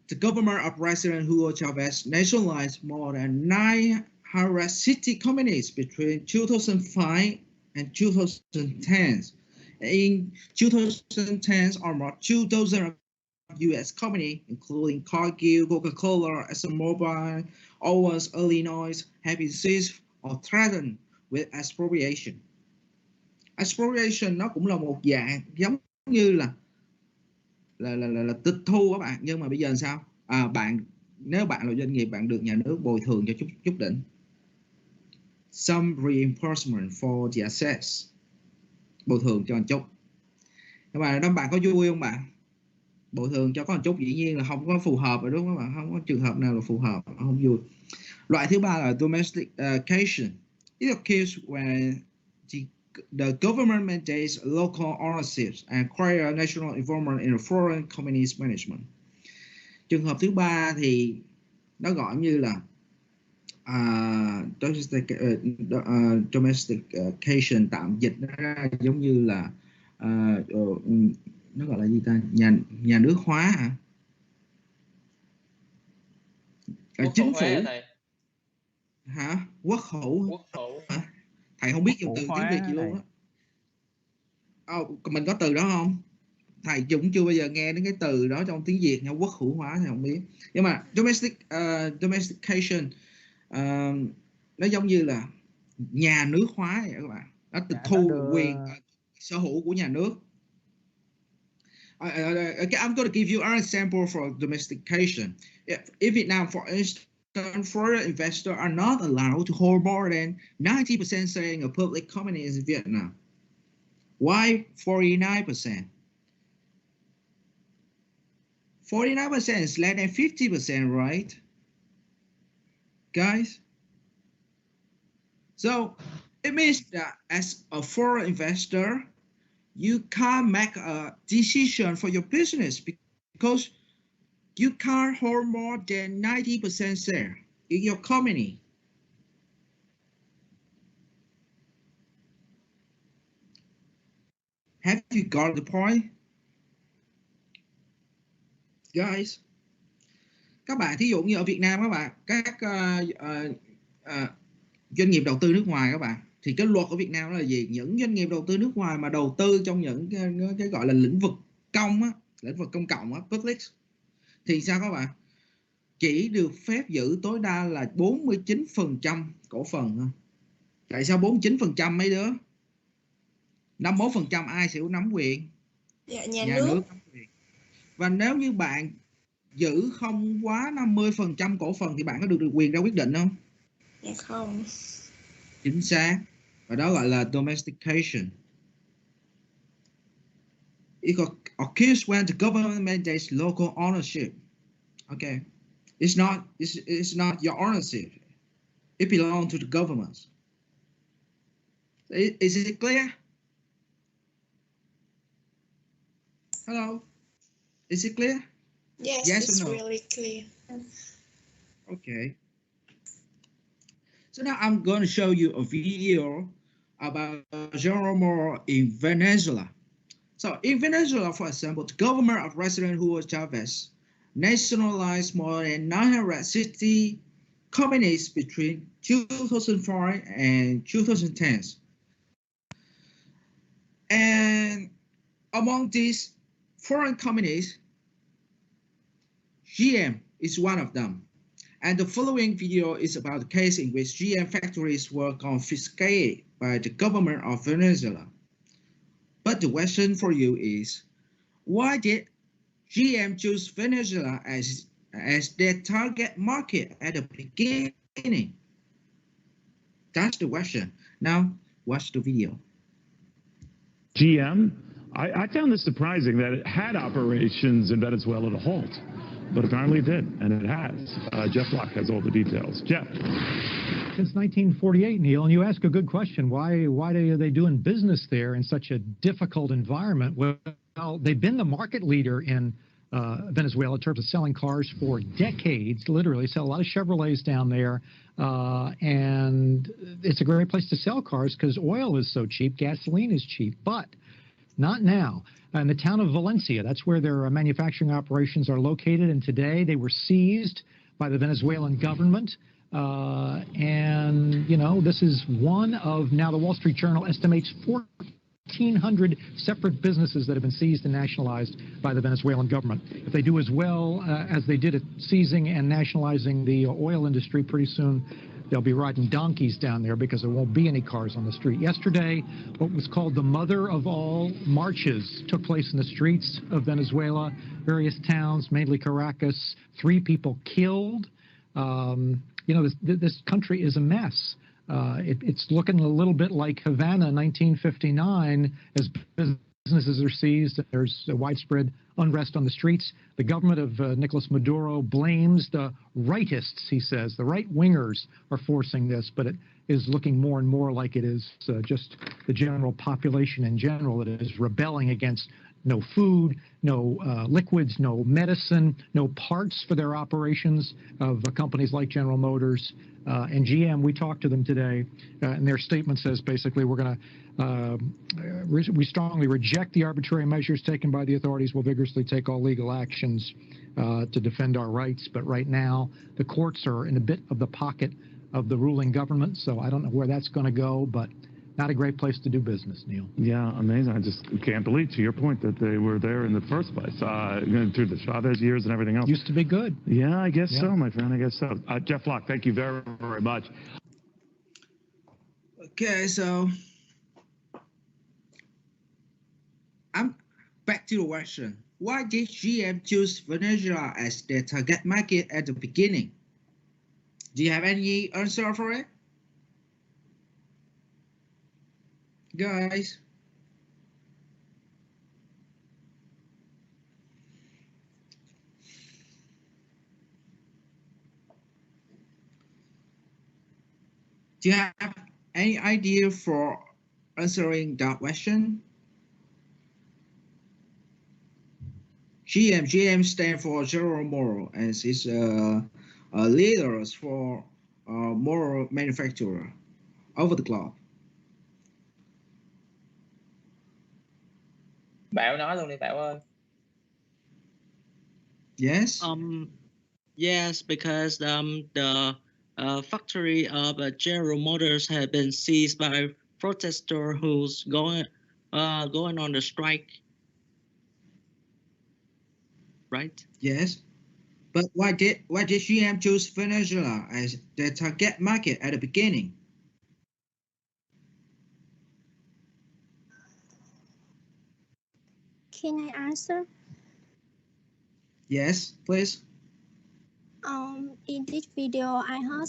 the government of President Hugo Chavez nationalized more than 900 city companies between 2005 and 2010. In 2010, almost 2,000 U.S. companies, including Cargill, Coca-Cola, ExxonMobil, Owens, Illinois, have been seized or threatened with expropriation. Expropriation nó cũng là một dạng giống như là tịch thu các bạn, nhưng mà bây giờ sao? Nếu bạn là doanh nghiệp, bạn được nhà nước bồi thường cho chút đỉnh. Some reimbursement for the assets. Bồi thường cho một chút. Nhưng mà đó bạn có vui không bạn? Bồi thường cho có một chút dĩ nhiên là không có phù hợp rồi đúng không các bạn? Không có trường hợp nào là phù hợp, không vui. Loại thứ ba là domestication. It occurs when the government maintains local ownership and acquire national involvement in a foreign company's management. Trường hợp thứ ba thì nó gọi như là domestication, tạm dịch nó ra giống như là nó gọi là gì ta, nhà nước hóa hả? Chính phủ hả? Quốc hữu hả? Thầy không biết dùng từ tiếng Việt gì luôn á. Mình có từ đó không? Thầy cũng chưa bao giờ nghe đến cái từ đó trong tiếng Việt nha, quốc hữu hóa thì không biết. Nhưng mà domestication nó giống như là nhà nước hóa vậy các bạn. Nó tịch thu quyền sở hữu của nhà nước. I'm going to give you an example for domestication. In Vietnam, for instance, foreign investors are not allowed to hold more than 90% say in a public company in Vietnam. Why 49%? 49% is less than 50%, right? Guys? So it means that as a foreign investor, you can't make a decision for your business because you can't hold more than 90% share in your company. Have you got the point? Guys, các bạn thí dụ như ở Việt Nam các bạn, các doanh nghiệp đầu tư nước ngoài các bạn. Thì cái luật ở Việt Nam là gì? Những doanh nghiệp đầu tư nước ngoài mà đầu tư trong những cái gọi là lĩnh vực công á, lĩnh vực công cộng á, public, thì sao các bạn? Chỉ được phép giữ tối đa là 49% cổ phần thôi. Tại sao 49% mấy đứa? 51% ai sẽ nắm quyền? Dạ, nhà Nhà nước. nước nắm quyền. Và nếu như bạn giữ không quá 50% cổ phần thì bạn có được quyền ra quyết định không? Dạ không. Chính xác. Và đó gọi là domestication. It occurs when the government mandates local ownership. Okay. It's not your ownership. It belongs to the government. Is it clear? Hello? Is it clear? Yes, Yes it's or no? really clear. Okay. So now I'm going to show you a video about General Moro in Venezuela. So in Venezuela, for example, the government of President Hugo Chavez nationalized more than 960 companies between 2004 and 2010. And among these foreign companies, GM is one of them. And the following video is about the case in which GM factories were confiscated by the government of Venezuela. But the question for you is, why did GM choose Venezuela as their target market at the beginning? That's the question. Now, watch the video. GM, I found this surprising that it had operations in Venezuela to halt, but apparently it did, and it has. Jeff Locke has all the details. Jeff. Since 1948, Neil, and you ask a good question. Why are they doing business there in such a difficult environment? Well, they've been the market leader in Venezuela in terms of selling cars for decades, literally. Sell a lot of Chevrolets down there, and it's a great place to sell cars because oil is so cheap, gasoline is cheap, but not now. In the town of Valencia, that's where their manufacturing operations are located, and today they were seized by the Venezuelan government. And, you know, this is one of, now the Wall Street Journal estimates 1,400 separate businesses that have been seized and nationalized by the Venezuelan government. If they do as well as they did at seizing and nationalizing the oil industry, pretty soon they'll be riding donkeys down there because there won't be any cars on the street. Yesterday, what was called the mother of all marches took place in the streets of Venezuela, various towns, mainly Caracas, 3 people killed. You know, this country is a mess. It's looking a little bit like Havana 1959 as businesses are seized. There's a widespread unrest on the streets. The government of Nicolas Maduro blames the rightists, he says. The right-wingers are forcing this, but it is looking more and more like it is just the general population in general that is rebelling against no food, no liquids, no medicine, no parts for their operations of companies like General Motors and GM. We talked to them today, and their statement says basically we're going to, we strongly reject the arbitrary measures taken by the authorities. We'll vigorously take all legal actions to defend our rights. But right now, the courts are in a bit of the pocket of the ruling government, so I don't know where that's going to go, but not a great place to do business, Neil. Yeah, amazing. I just can't believe, to your point, that they were there in the first place, through the Chavez years and everything else. Used to be good. Yeah, I guess so, my friend. I guess so. Jeff Locke, thank you very, very much. Okay, so I'm back to the question. Why did GM choose Venezuela as their target market at the beginning? Do you have any answer for it? Guys, do you have any idea for answering that question? GM stands for General Moro, as is leaders for Moro manufacturer over the globe. Bảo nói luôn đi Bảo ơi. Yes. Yes, because the factory of General Motors had been seized by protesters who's going on the strike. Right? Yes. But why did GM choose Venezuela as their target market at the beginning? Can I answer? Yes, please. In this video, I heard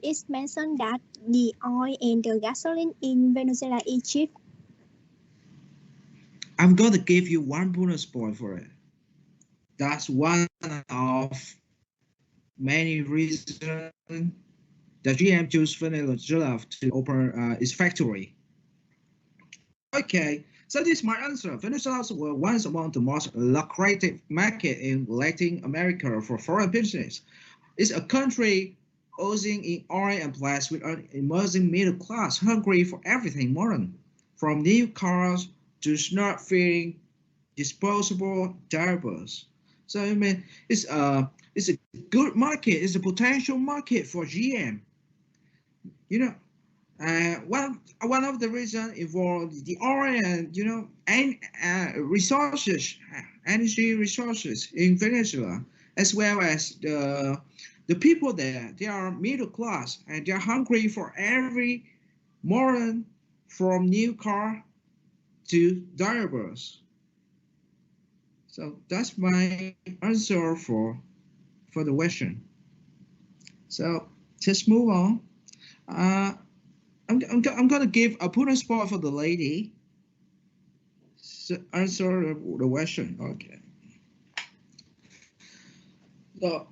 it's mentioned that the oil and the gasoline in Venezuela is cheap. I'm going to give you one bonus point for it. That's one of many reasons that GM chose Venezuela to open its factory. Okay, so this is my answer. Venezuela was once among the most lucrative market in Latin America for foreign business. It's a country oozing in oil and gas with an emerging middle class hungry for everything modern, from new cars to smart-fitting disposable diapers. So I mean, it's a good market. It's a potential market for GM. You know, one of the reasons involved the oil and resources, energy resources in Venezuela, as well as the people there. They are middle class and they are hungry for every modern, from new car to diapers. So that's my answer for the question. So just move on. I'm gonna give a bonus point for the lady. So answer the question. Okay. So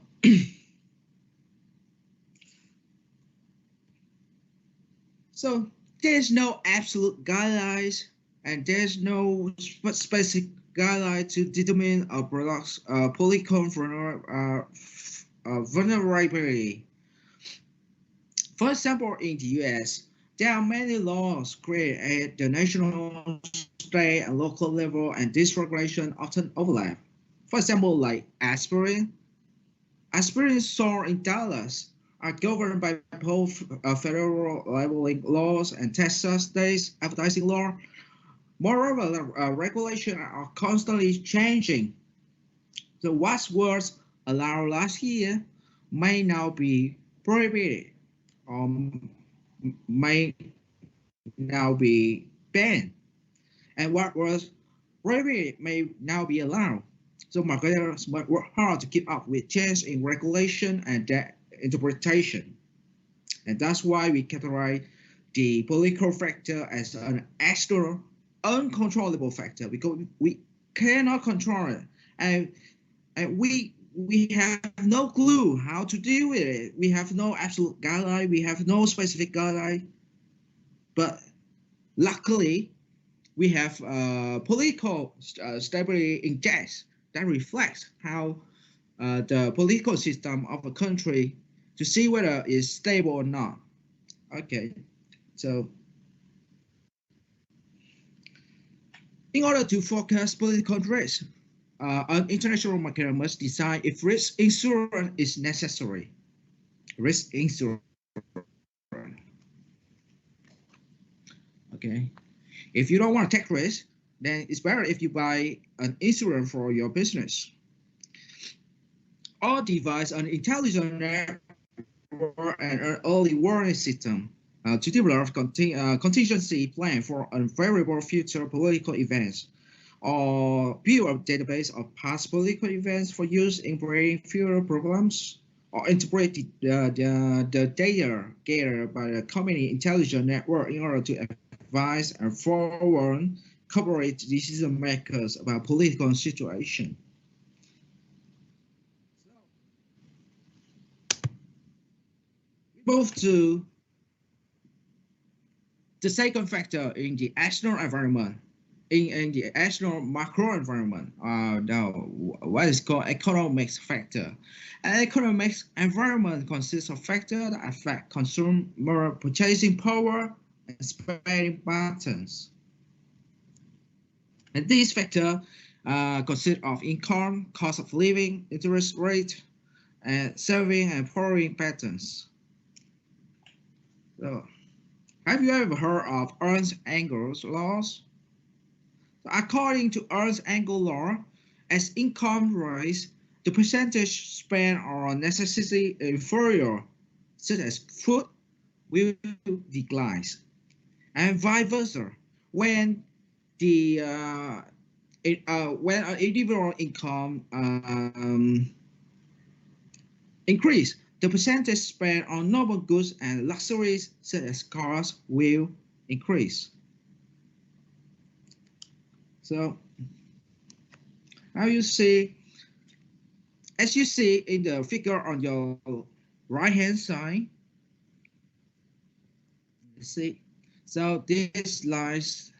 so there's no absolute guidelines, and there's no specific guideline to determine a product's political vulnerability. For example, in the US, there are many laws created at the national, state, and local level, and this regulation often overlap. For example, like aspirin. Aspirin sold in dollars are governed by both federal labeling laws and Texas state's advertising law. Moreover, regulations are constantly changing. So what was allowed last year may now be prohibited or may now be banned. And what was prohibited may now be allowed. So marketers must work hard to keep up with change in regulation and that interpretation. And that's why we categorize the political factor as an external, uncontrollable factor, because we cannot control it, and we have no clue how to deal with it. We have no absolute guideline. We have no specific guideline. But luckily, we have political stability index that reflects how the political system of a country to see whether it's stable or not. Okay, so in order to forecast political risk, an international marketer must decide if risk insurance is necessary. Risk insurance. Okay, if you don't want to take risk, then it's better if you buy an insurance for your business, or devise an intelligent network and an early warning system to develop contingency plan for unfavorable future political events, or build a database of past political events for use in preparing future programs, or integrate the data gathered by the community intelligence network in order to advise and forward corporate decision makers about political situation. We move to the second factor in the external environment, in the external macro environment. What is called economics factor. An economic environment consists of factors that affect consumer purchasing power and spending patterns. And these factors consist of income, cost of living, interest rate, and saving and borrowing patterns. So, have you ever heard of Ernst-Engel's laws? According to Ernst-Engle law, as income rise, the percentage spent on necessity inferior, such as food, will decline, and vice versa. When when an individual income increase, the percentage spent on noble goods and luxuries such as cars will increase. So, as you see in the figure on your right hand side, you see, so this lies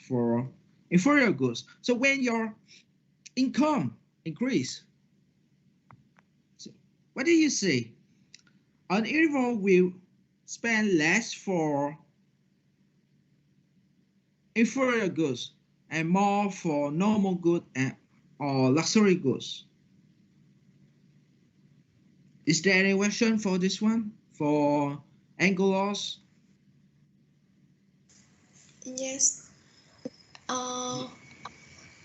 for inferior goods. So when your income increase, so what do you see? An individual will spend less for inferior goods and more for normal goods or luxury goods. Is there any question for this one? For Engle laws? Yes.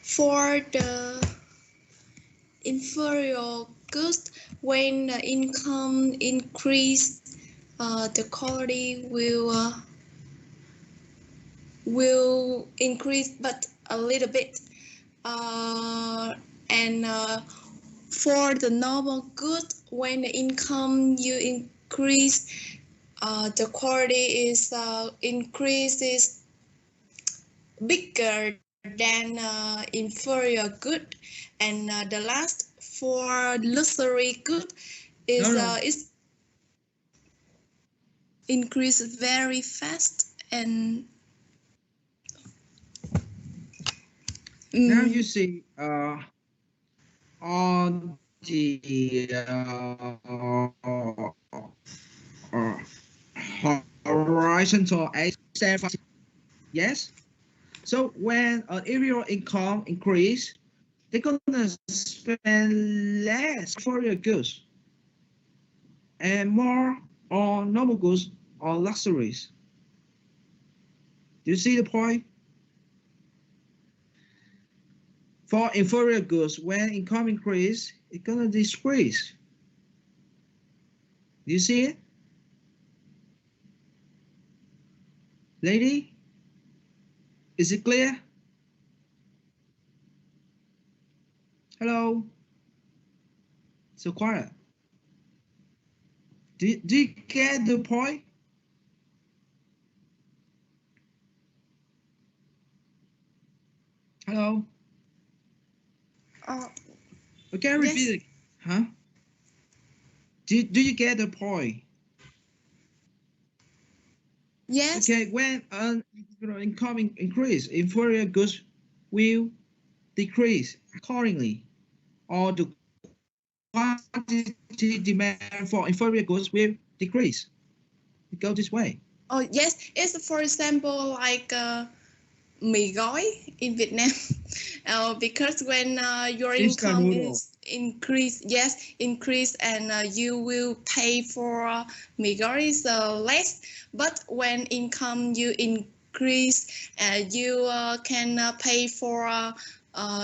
For the inferior goods, when the income increase, the quality will increase, but a little bit. And for the normal good, when the income you increase, the quality is increases bigger than inferior good. And the last, for luxury good, is is increase very fast. And now you see on the horizontal axis, yes. So when an individual income increase, they're gonna spend less for your goods and more on normal goods or luxuries. Do you see the point? For inferior goods, when income increase, it's gonna decrease. Do you see it? Lady? Is it clear? Hello? So quiet. Do you get the point? Hello? Okay, repeat it. Huh? Do you get the point? Yes. Okay, when income increase, inferior goods will decrease accordingly, or the quantity demand for inferior goods will decrease. It goes this way. Oh yes, it's for example like mì gói in Vietnam. Because when your income is increase, and you will pay for mì gói less. But when income you increase, you can pay for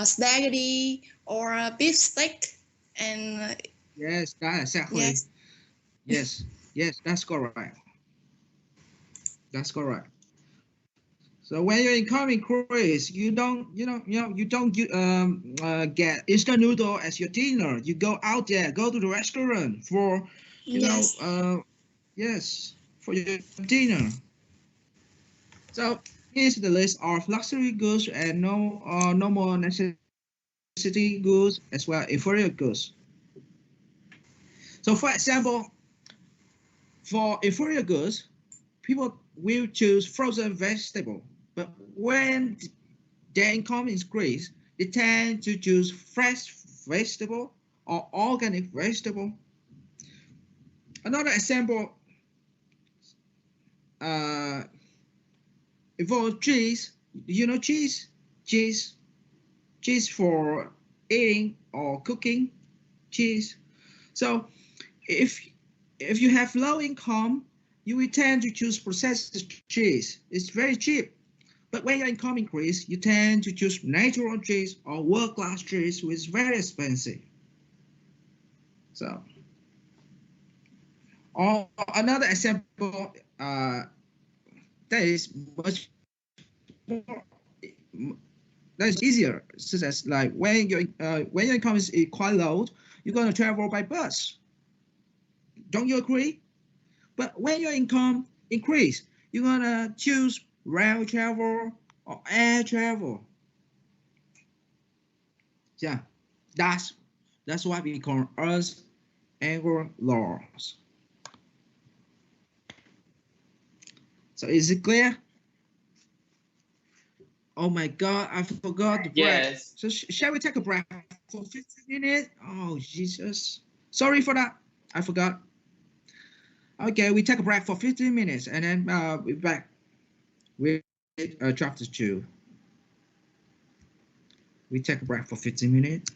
spaghetti or beef steak. And yes, that's exactly. Yes, that's correct. That's correct. So when your income increase, you don't get instant noodle as your dinner. You go out there, go to the restaurant for for your dinner. So here's the list of luxury goods and normal necessity goods as well inferior goods. So for example, for inferior goods, people will choose frozen vegetable, but when their income increase, they tend to choose fresh vegetable or organic vegetable. Another example involves cheese. You know cheese? Cheese for eating or cooking, cheese. So if you have low income you will tend to choose processed cheese. It's very cheap. But when your income increase, you tend to choose natural cheese or world-class cheese, which is very expensive. So, or another example that is much more, that is easier, such as like when your income is quite low, you're gonna travel by bus. Don't you agree? But when your income increase, you're gonna choose rail travel or air travel. Yeah, that's what we call Earth angle laws. So is it clear? Oh my God, I forgot the break. Yes. So shall we take a break for 15 minutes? Oh, Jesus. Sorry for that. I forgot. Okay, we take a break for 15 minutes and then we're back with chapter 2. We take a break for 15 minutes.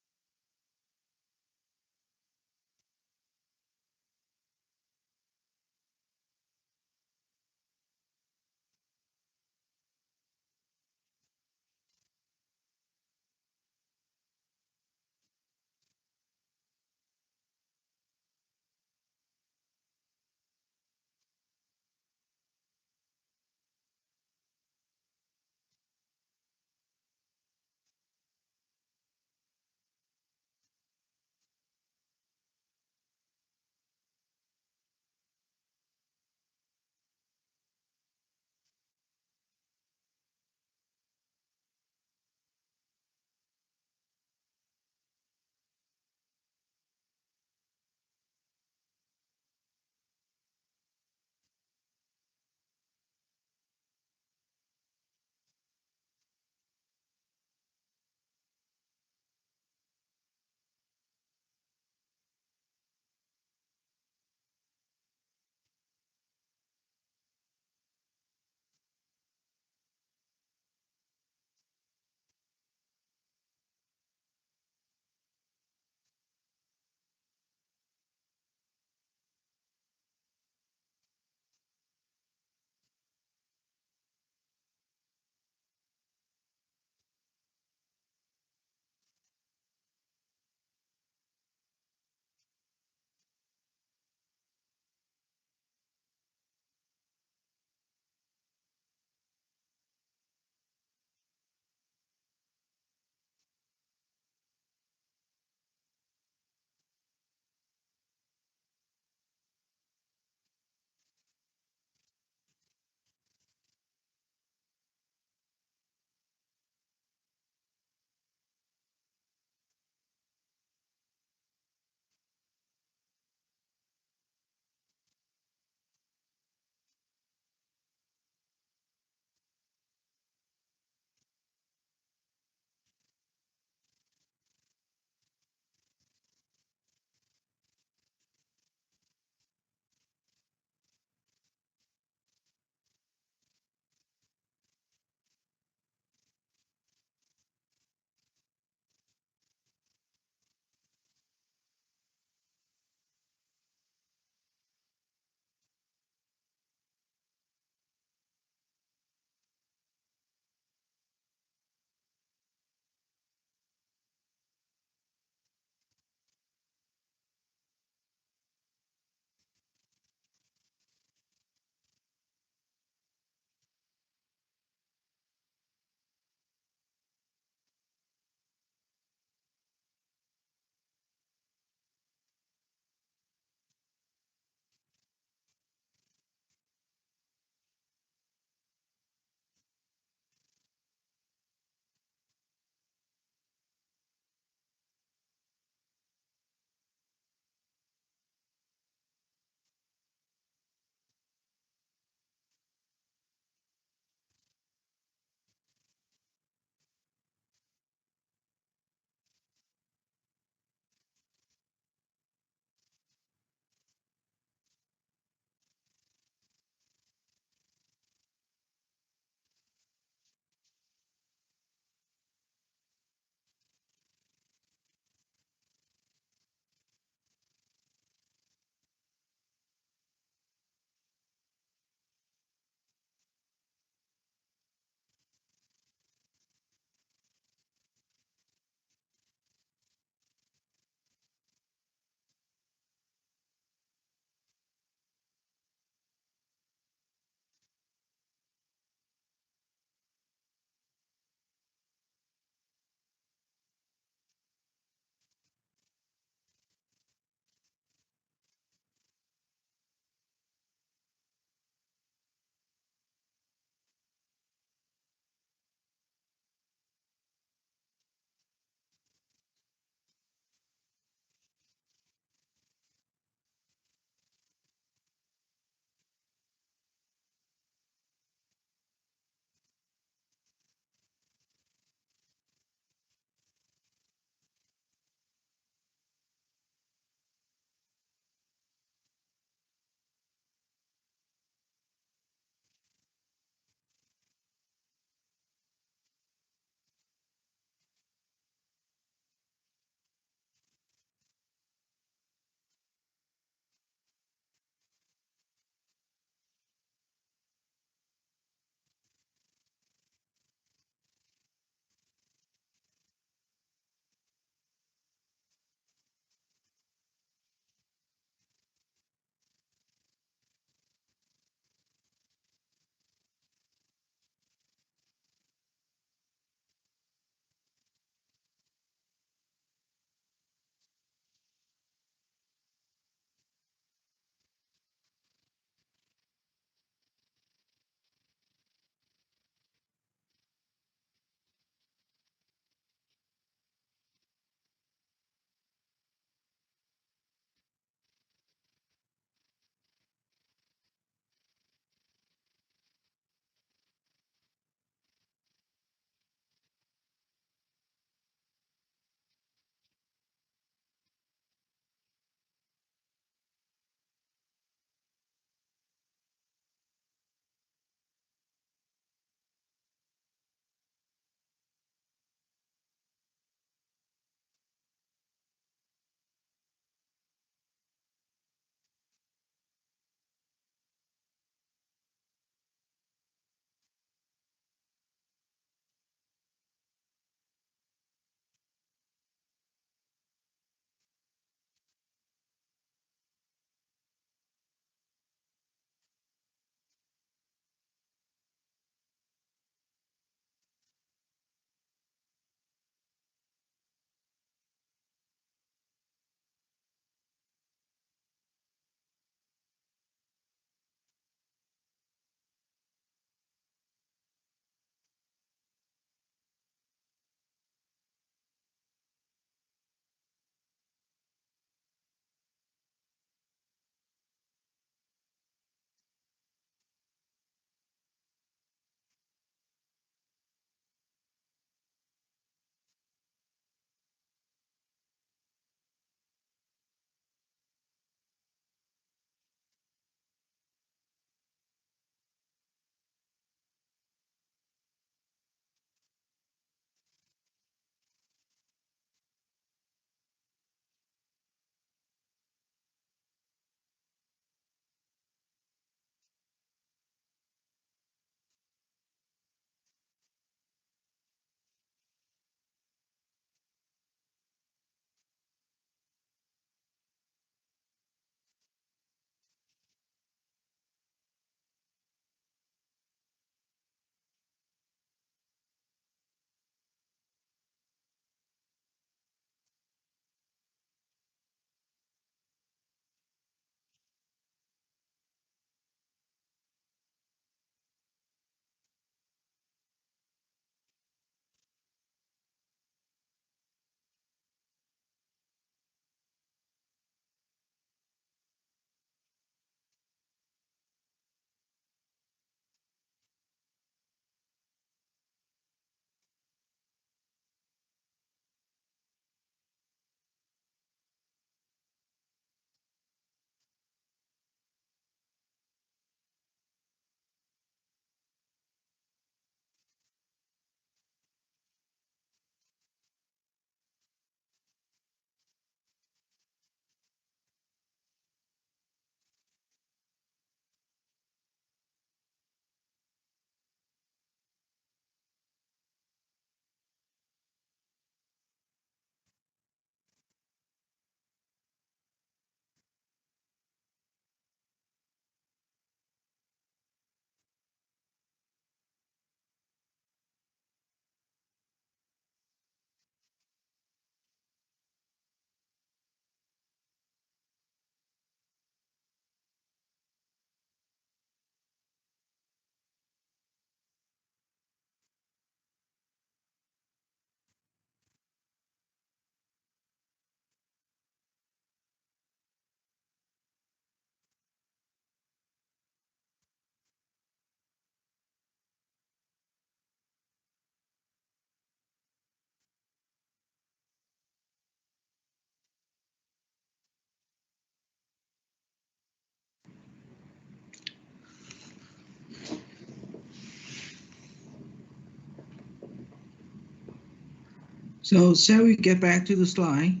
So shall we get back to the slide?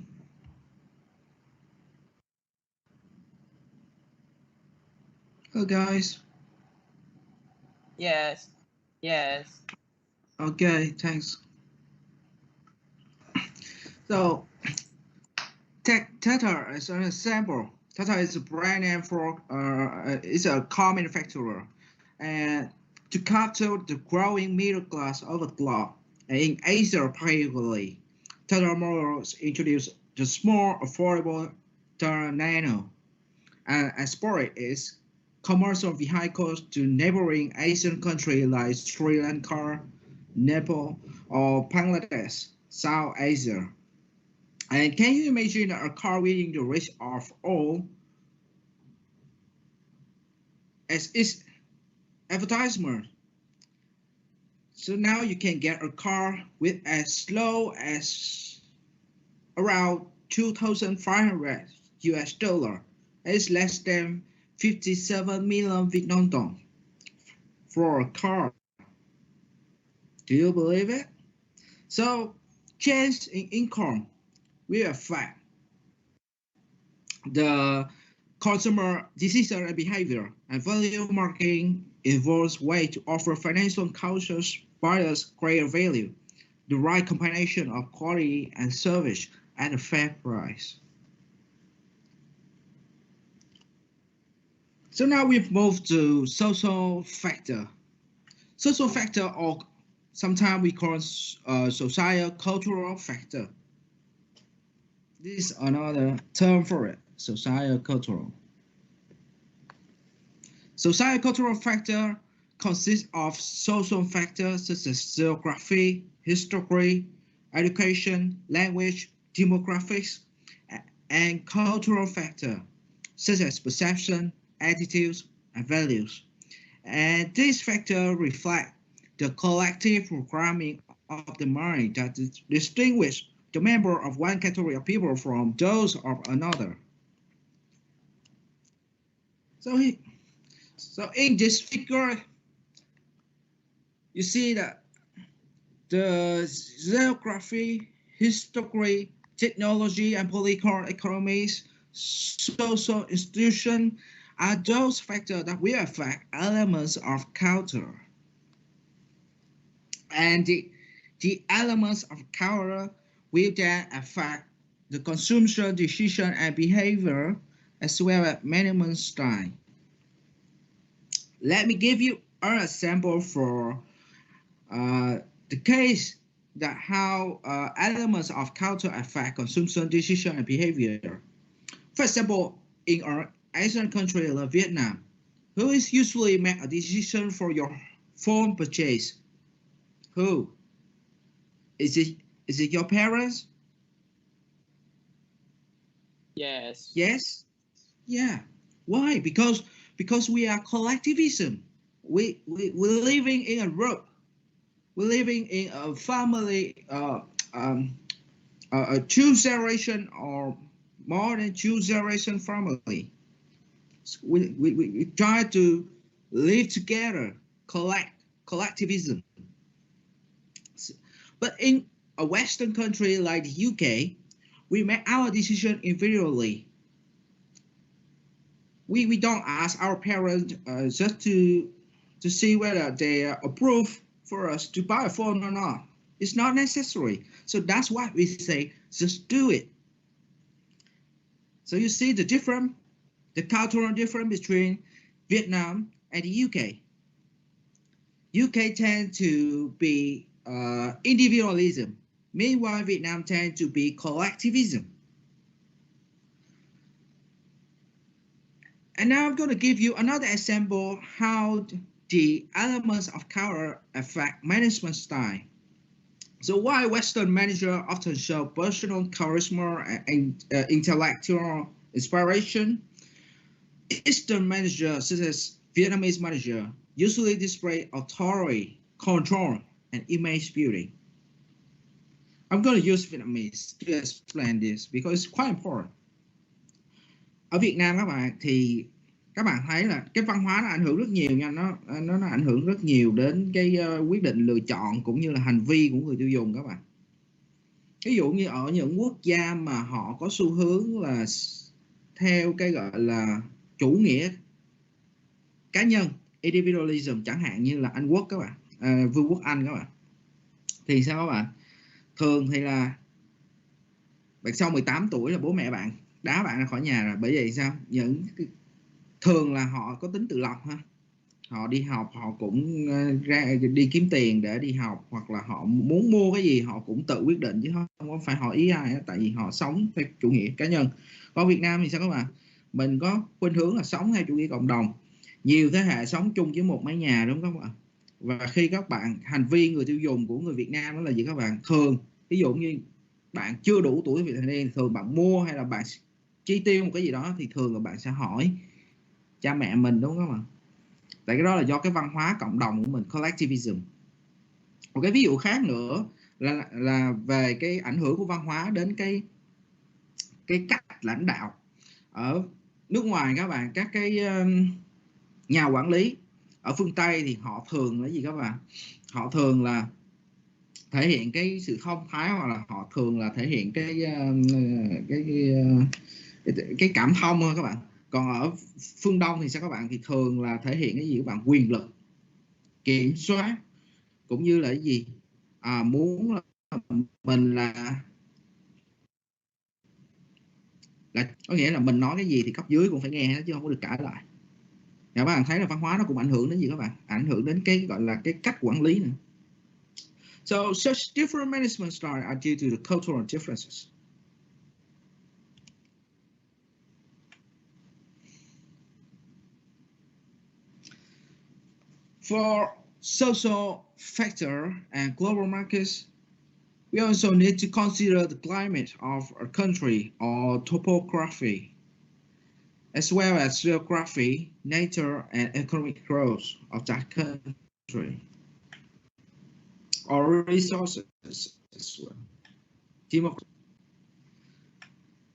Hello, guys. Yes. Yes. Okay, thanks. So, Tata is an example. Tata is a brand name for it's a car manufacturer, and to capture the growing middle class of the globe, in Asia particularly, Tata Motors introduced the small, affordable Tata Nano, and exported its commercial vehicles to neighboring Asian countries like Sri Lanka, Nepal, or Bangladesh, South Asia. And can you imagine a car within the reach of all as its advertisement? So now you can get a car with as low as around 2,500 US dollar. It's less than 57 million Vietnam dong for a car. Do you believe it? So change in income will affect the consumer decision and behavior, and value marketing involves ways to offer financial conscious buyers greater value, the right combination of quality and service at a fair price. So now we've moved to social factor. Social factor, or sometimes we call social cultural factor. This is another term for it, social cultural. Social cultural factor consists of social factors such as geography, history, education, language, demographics, and cultural factor such as perception, attitudes, and values. And these factors reflect the collective programming of the mind that distinguish the member of one category of people from those of another. So in this figure, you see that the geography, history, technology, and political economies, social institution are those factors that will affect elements of culture. And the elements of culture will then affect the consumption decision and behavior, as well as management style. Let me give you an example for the case that how elements of culture affect consumption decision and behavior. For example, in our Asian country like Vietnam, who is usually make a decision for your phone purchase? Who? Is it your parents? Yes. Yes. Yeah. Why? Because we are collectivism. We're living in a group. We're living in a family, a 2 generation or more than 2 generation family. So we try to live together, collectivism. But in a Western country like the UK, we make our decision individually. We don't ask our parents just to see whether they approve for us to buy a phone or not. It's not necessary. So that's why we say, just do it. So you see the difference, the cultural difference between Vietnam and the UK. UK tend to be individualism. Meanwhile, Vietnam tend to be collectivism. And now I'm going to give you another example how the elements of culture affect management style. So while Western managers often show personal charisma and intellectual inspiration, Eastern managers, such as Vietnamese manager, usually display authority, control, and image building. I'm going to use Vietnamese to explain this because it's quite important. Ở Việt Nam các bạn thì các bạn thấy là cái văn hóa nó ảnh hưởng rất nhiều nha, nó ảnh hưởng rất nhiều đến cái quyết định lựa chọn cũng như là hành vi của người tiêu dùng các bạn. Ví dụ như ở những quốc gia mà họ có xu hướng là theo cái gọi là chủ nghĩa cá nhân, individualism, chẳng hạn như là Anh Quốc các bạn, Vương quốc Anh các bạn, thì sao các bạn? Thường thì là bạn sau 18 tuổi là bố mẹ bạn đá bạn ra khỏi nhà rồi. Bởi vậy sao? Thường là họ có tính tự lập ha. Họ đi học họ cũng ra đi kiếm tiền để đi học, hoặc là họ muốn mua cái gì họ cũng tự quyết định chứ không có phải hỏi ý ai đó, tại vì họ sống theo chủ nghĩa cá nhân. Còn Việt Nam thì sao các bạn? Mình có khuynh hướng là sống theo chủ nghĩa cộng đồng, nhiều thế hệ sống chung với một mái nhà, đúng không các bạn? Và khi các bạn, hành vi người tiêu dùng của người Việt Nam đó là gì các bạn? Thường ví dụ như bạn chưa đủ tuổi vị thành niên, thường bạn mua hay là bạn chi tiêu một cái gì đó thì thường là bạn sẽ hỏi cha mẹ mình, đúng không các bạn? Tại cái đó là do cái văn hóa cộng đồng của mình, collectivism. Một cái ví dụ khác nữa là về cái ảnh hưởng của văn hóa đến cái cách lãnh đạo. Ở nước ngoài các bạn, các cái nhà quản lý ở phương Tây thì họ thường là gì các bạn? Họ thường là thể hiện cái sự thông thái, hoặc là họ thường là thể hiện cái cảm thông thôi các bạn. Còn ở phương Đông thì sao các bạn? Thì thường là thể hiện cái gì các bạn? Quyền lực, kiểm soát, cũng như là cái gì? Muốn là mình là có nghĩa là mình nói cái gì thì cấp dưới cũng phải nghe hết chứ không có được cãi lại. Các bạn thấy là văn hóa nó cũng ảnh hưởng đến gì các bạn? Ảnh hưởng đến cái gọi là cái cách quản lý nữa. So such different management styles are due to the cultural differences. For social factor and global markets, we also need to consider the climate of a country or topography, as well as geography, nature, and economic growth of that country, or resources as well.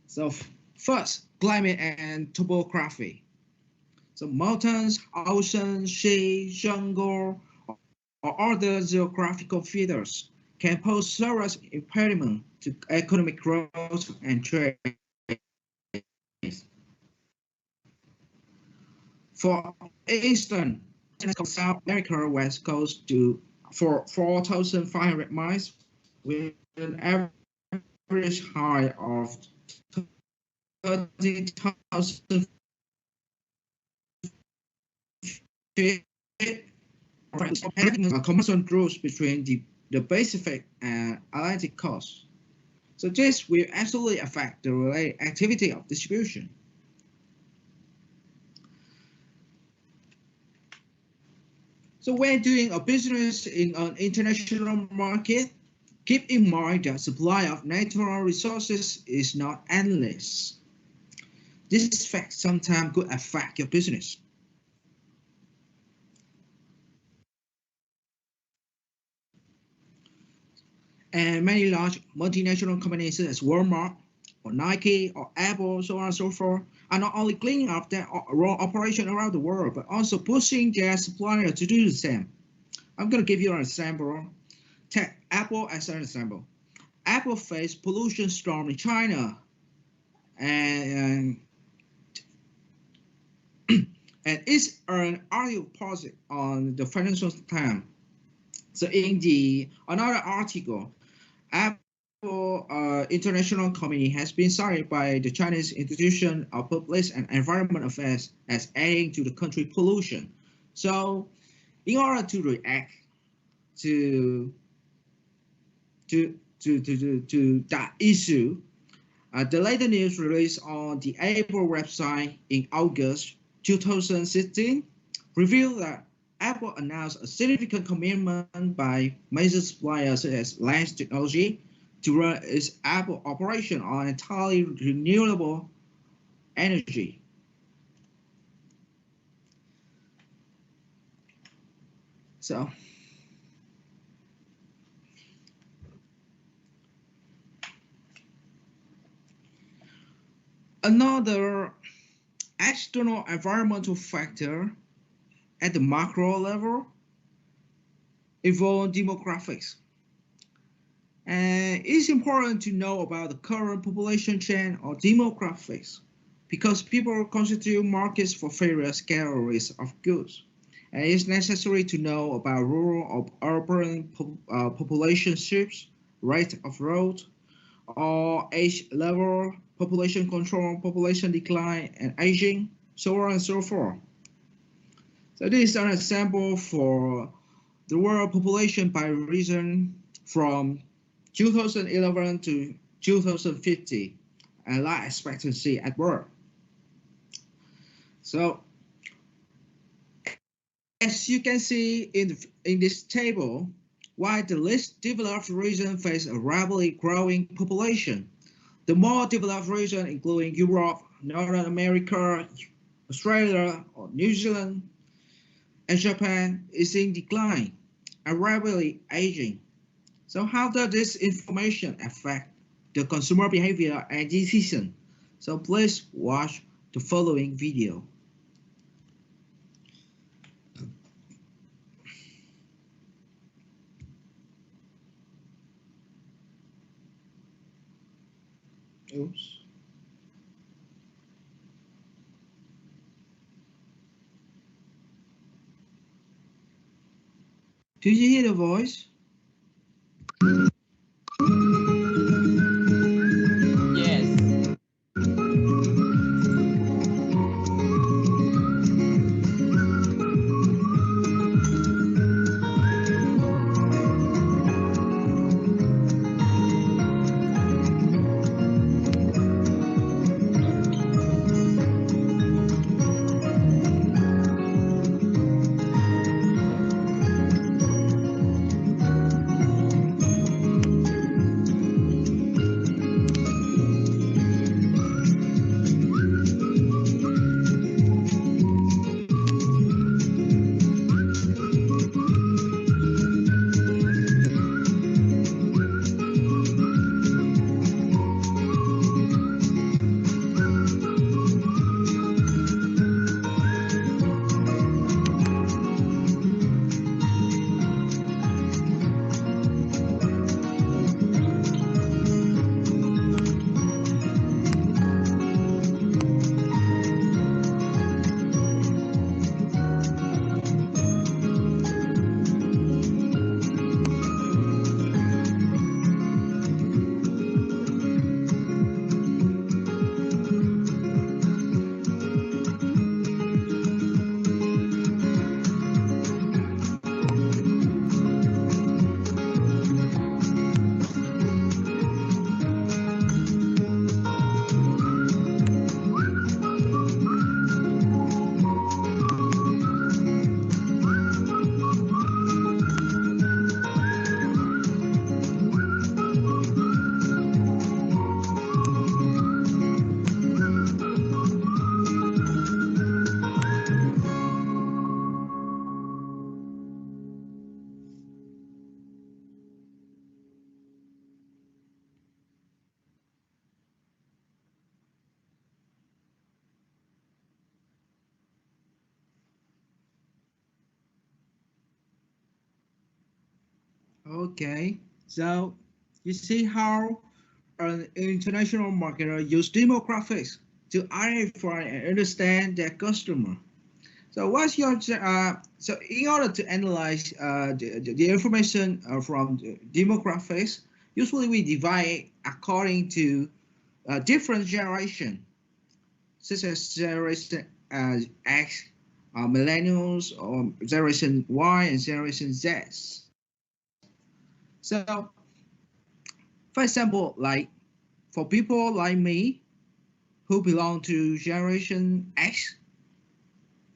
So first, climate and topography. So mountains, oceans, sea, jungle, or other geographical features can pose serious impediment to economic growth and trade. For instance, South America west coast for 4,500 miles with an average height of 30,000 feet. A commercial routes between the Pacific and Atlantic coast. So this will absolutely affect the related activity of distribution. So when doing a business in an international market, keep in mind that supply of natural resources is not endless. This fact sometimes could affect your business. And many large multinational companies such as Walmart or Nike or Apple, so on and so forth, are not only cleaning up their raw operation around the world, but also pushing their suppliers to do the same. I'm going to give you an example. Take Apple as an example. Apple faced pollution storm in China, and it's an article posted on the Financial Times. So in another article, Apple International Company has been cited by the Chinese Institution of Public and Environment Affairs as adding to the country pollution. So in order to react to that issue, the latest news released on the Apple website in August 2016 revealed that Apple announced a significant commitment by major suppliers such as Lens Technology to run its Apple operation on entirely renewable energy. So another external environmental factor at the macro level involve demographics. And it's important to know about the current population trend or demographics, because people constitute markets for various categories of goods. And it's necessary to know about rural or urban population shifts, rate of growth, or age level, population control, population decline, and aging, so on and so forth. So this is an example for the world population by region from 2011 to 2050, and life expectancy at birth. So, as you can see in this table, while the least developed region face a rapidly growing population, the more developed region, including Europe, Northern America, Australia, or New Zealand, and Japan, is in decline and rapidly aging. So how does this information affect the consumer behavior and decision? So please watch the following video. Oops. Do you hear the voice? Yes. Okay, so you see how an international marketer use demographics to identify and understand their customer. So what's your so in order to analyze the information from the demographics, usually we divide according to different generation, such as generation X, millennials, or generation Y and generation Z. So, for example, like for people like me who belong to generation X,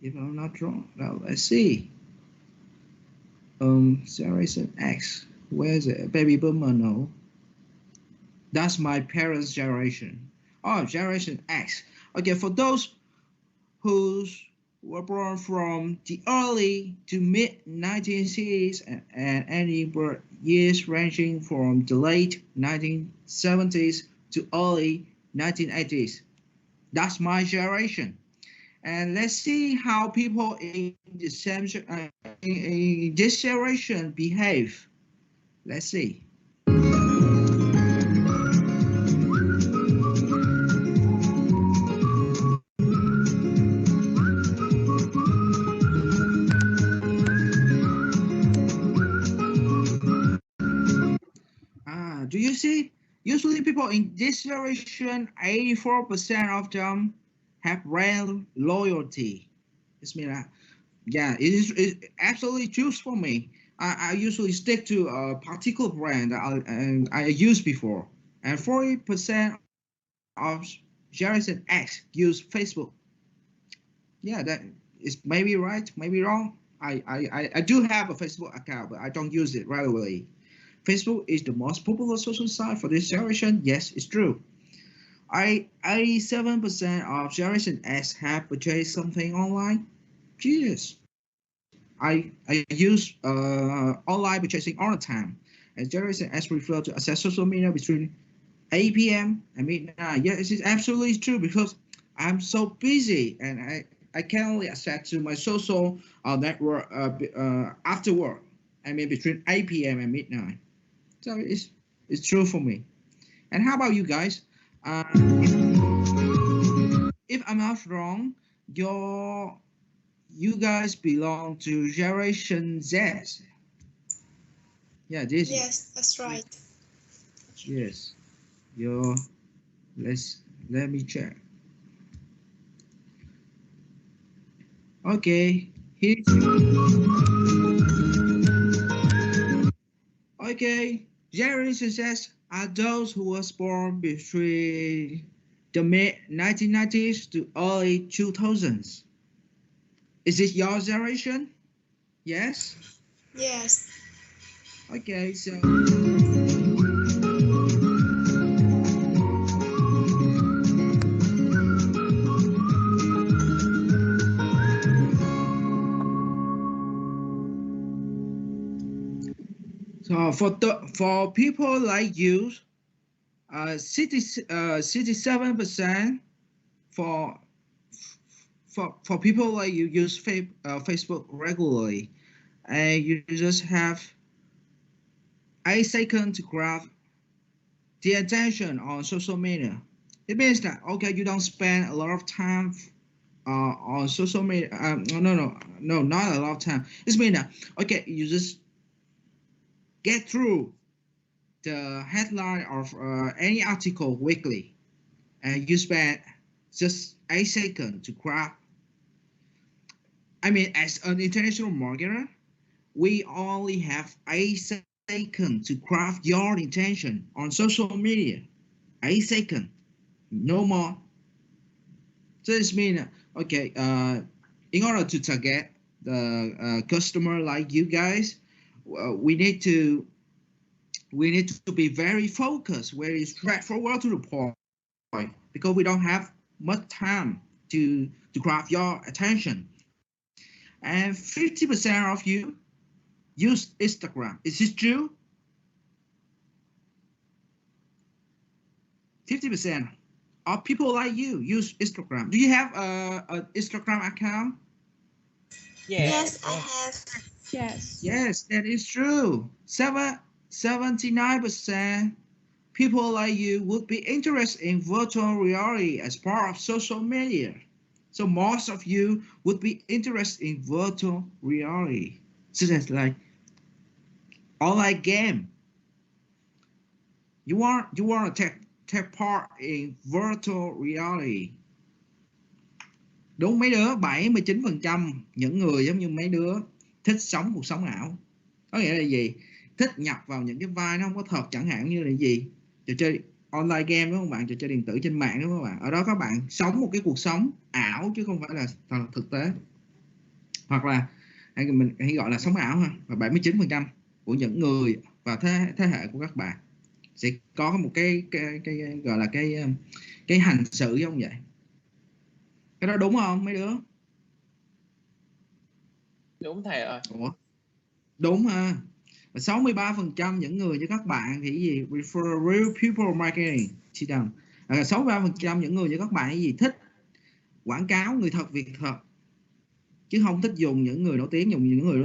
if I'm not wrong, now let's see. Generation X, where's it? Baby boomer, no. That's my parents' generation. Oh, generation X. Okay, for those who were born from the early to mid 1960s and any birth years ranging from the late 1970s to early 1980s. That's my generation. And let's see how people in the same in this generation behave. Let's see. Usually people in this generation, 84% of them have brand loyalty. This means that, yeah, it's absolutely true for me. I usually stick to a particular brand that I used before. And 40% of Generation X use Facebook. Yeah, that is maybe right, maybe wrong. I do have a Facebook account, but I don't use it regularly. Facebook is the most popular social site for this generation. Yes, it's true. 87% of Generation X have purchased something online. Jesus. I use online purchasing all the time. And Generation X prefer to access social media between 8 p.m. and midnight. Yes, it's absolutely true because I'm so busy and I can only access to my social network after work. I mean between 8 p.m. and midnight. So it's true for me. And how about you guys? If I'm not wrong, you guys belong to Generation Z. Yeah, this. Yes, that's right. Yes. Let me check. Okay. Okay. Generation Z are those who were born between the mid-1990s to early 2000s. Is it your generation? Yes? Yes. Okay, so... So for people like you, 67% for people like you use Facebook regularly, and you just have 8 seconds to grab the attention on social media. It means that okay, you don't spend a lot of time on social media. No, not a lot of time. It means that okay, you just get through the headline of any article weekly, and you spend just 8 seconds to grab. I mean, as an international marketer, we only have 8 seconds to craft your intention on social media. 8 seconds, no more. So this means, okay, in order to target the customer like you guys, we need to be very focused, very straightforward to the point, because we don't have much time to grab your attention. And 50% of you use Instagram. Is this true? 50% of people like you use Instagram. Do you have an Instagram account? Yes, I have. Yes. Yes, that is true. 79% people like you would be interested in virtual reality as part of social media. So most of you would be interested in virtual reality. So that's like online game. You want to take part in virtual reality. Đúng mấy đứa, 79% những người giống như mấy đứa thích sống cuộc sống ảo. Có nghĩa là gì? Thích nhập vào những cái vai nó không có thật, chẳng hạn như là gì? Trò chơi online game đúng không bạn? Trò chơi điện tử trên mạng đúng không bạn? Ở đó các bạn sống một cái cuộc sống ảo chứ không phải là thực tế. Hoặc là mình hãy gọi là sống ảo ha. Và 79% của những người và thế hệ của các bạn sẽ có một cái gọi là cái hành xử giống vậy. Cái đó đúng không mấy đứa? Đúng thầy ơi. Ủa? Đúng ha. Và 63% những người như các bạn thì gì? Prefer real people marketing. 63% những người như các bạn gì? Thích quảng cáo người thật việc thật. Chứ không thích dùng những người nổi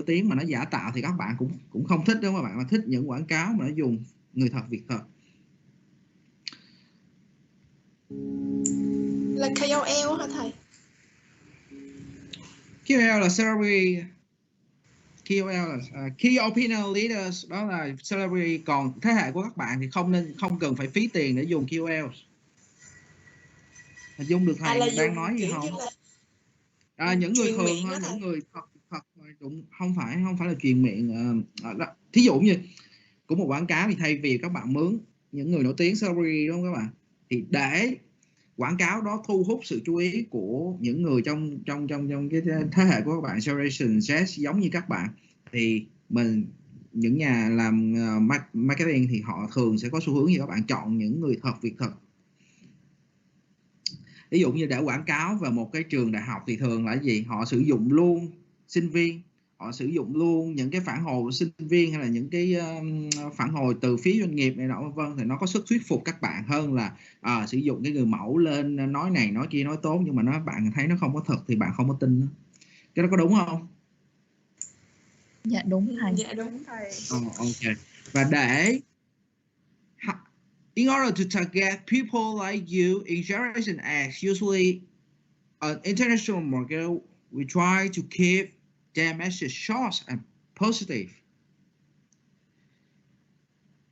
tiếng mà nó giả tạo thì các bạn cũng không thích đâu các bạn, mà thích những quảng cáo mà nó dùng người thật việc thật. Là KOL hả thầy? KOL là celebrity. KOL là Key Opinion Leaders, đó là celebrity. Còn thế hệ của các bạn thì không cần phải phí tiền để dùng KOL. Hình dung được thầy đang nói gì không? Những người thường thôi, những người thật đúng, không phải là truyền miệng. Thí dụ như của một quảng cáo thì thay vì các bạn mướn những người nổi tiếng celebrity, đúng không các bạn, thì để quảng cáo đó thu hút sự chú ý của những người trong cái thế hệ của các bạn, Generation Z giống như các bạn, thì những nhà làm marketing thì họ thường sẽ có xu hướng như các bạn chọn những người thật, việc thật. Ví dụ như để quảng cáo vào một cái trường đại học thì thường là gì? Họ sử dụng luôn sinh viên, họ sử dụng luôn những cái phản hồi của sinh viên, hay là những cái phản hồi từ phía doanh nghiệp này nọ vân, thì nó có sức thuyết phục các bạn hơn là sử dụng cái người mẫu lên nói này nói kia nói tốt, nhưng mà bạn thấy nó không có thật thì bạn không có tin. Cái đó có đúng không? Dạ đúng thầy. Dạ đúng thầy. Ok. Và in order to target people like you in Generation X, usually an international market, we try to keep their message short and positive.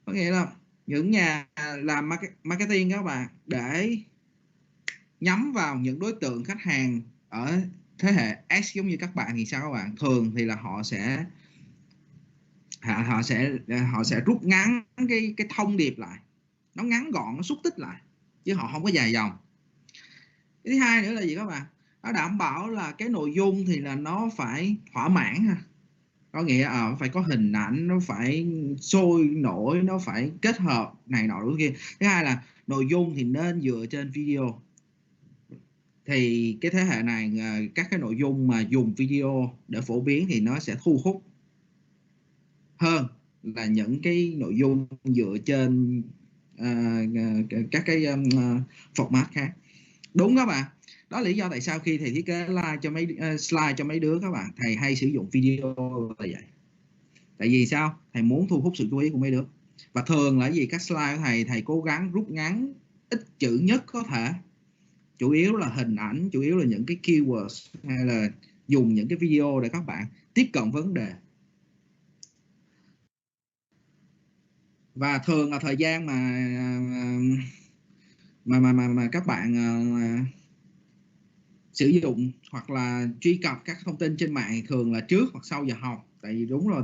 Có nghĩa là những nhà làm marketing các bạn, để nhắm vào những đối tượng khách hàng ở thế hệ X giống như các bạn thì sao các bạn? Thường thì là họ sẽ rút ngắn cái thông điệp lại, nó ngắn gọn, nó xúc tích lại, chứ họ không có dài dòng. Cái thứ hai nữa là gì các bạn? Nó đảm bảo là cái nội dung thì là nó phải thỏa mãn ha. Có nghĩa phải có hình ảnh, nó phải sôi nổi, nó phải kết hợp này nọ đối kia. Thứ hai là nội dung thì nên dựa trên video. Thì cái thế hệ này, các cái nội dung mà dùng video để phổ biến thì nó sẽ thu hút hơn là những cái nội dung dựa trên các cái format khác. Đúng các bạn. Đó là lý do tại sao khi thầy thiết kế slide cho mấy đứa các bạn, thầy hay sử dụng video là vậy. Tại vì sao? Thầy muốn thu hút sự chú ý của mấy đứa. Và thường là gì? Các slide của thầy cố gắng rút ngắn ít chữ nhất có thể. Chủ yếu là hình ảnh, chủ yếu là những cái keywords, hay là dùng những cái video để các bạn tiếp cận vấn đề. Và thường là thời gian mà các bạn sử dụng hoặc là truy cập các thông tin trên mạng thường là trước hoặc sau giờ học. Tại vì đúng rồi,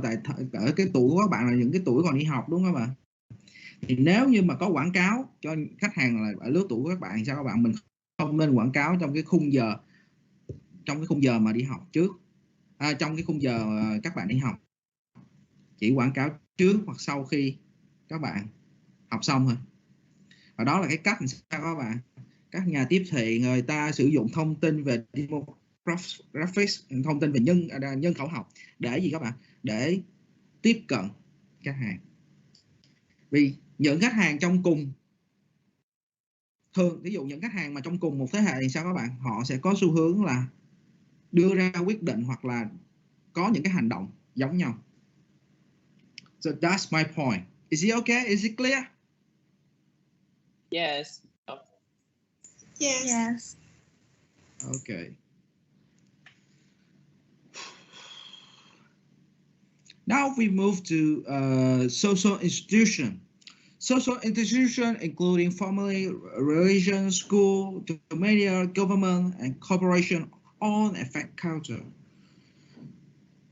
ở cái tuổi của các bạn là những cái tuổi còn đi học, đúng không các bạn? Thì nếu như mà có quảng cáo cho khách hàng là ở lứa tuổi của các bạn thì sao các bạn? Mình không nên quảng cáo trong cái khung giờ mà đi học trước, trong cái khung giờ các bạn đi học. Chỉ quảng cáo trước hoặc sau khi các bạn học xong thôi. Và đó là cái cách sao các bạn? Các nhà tiếp thị người ta sử dụng thông tin về demographics, thông tin về nhân khẩu học để gì các bạn? Để tiếp cận khách hàng. Vì những khách hàng trong cùng, thường ví dụ những khách hàng mà trong cùng một thế hệ thì sao các bạn? Họ sẽ có xu hướng là đưa ra quyết định hoặc là có những cái hành động giống nhau. So that's my point. Is it okay? Is it clear? Yes. Yes. Okay. Now we move to social institution. Social institution including family, religion, school, the media, government, and corporation all affect culture.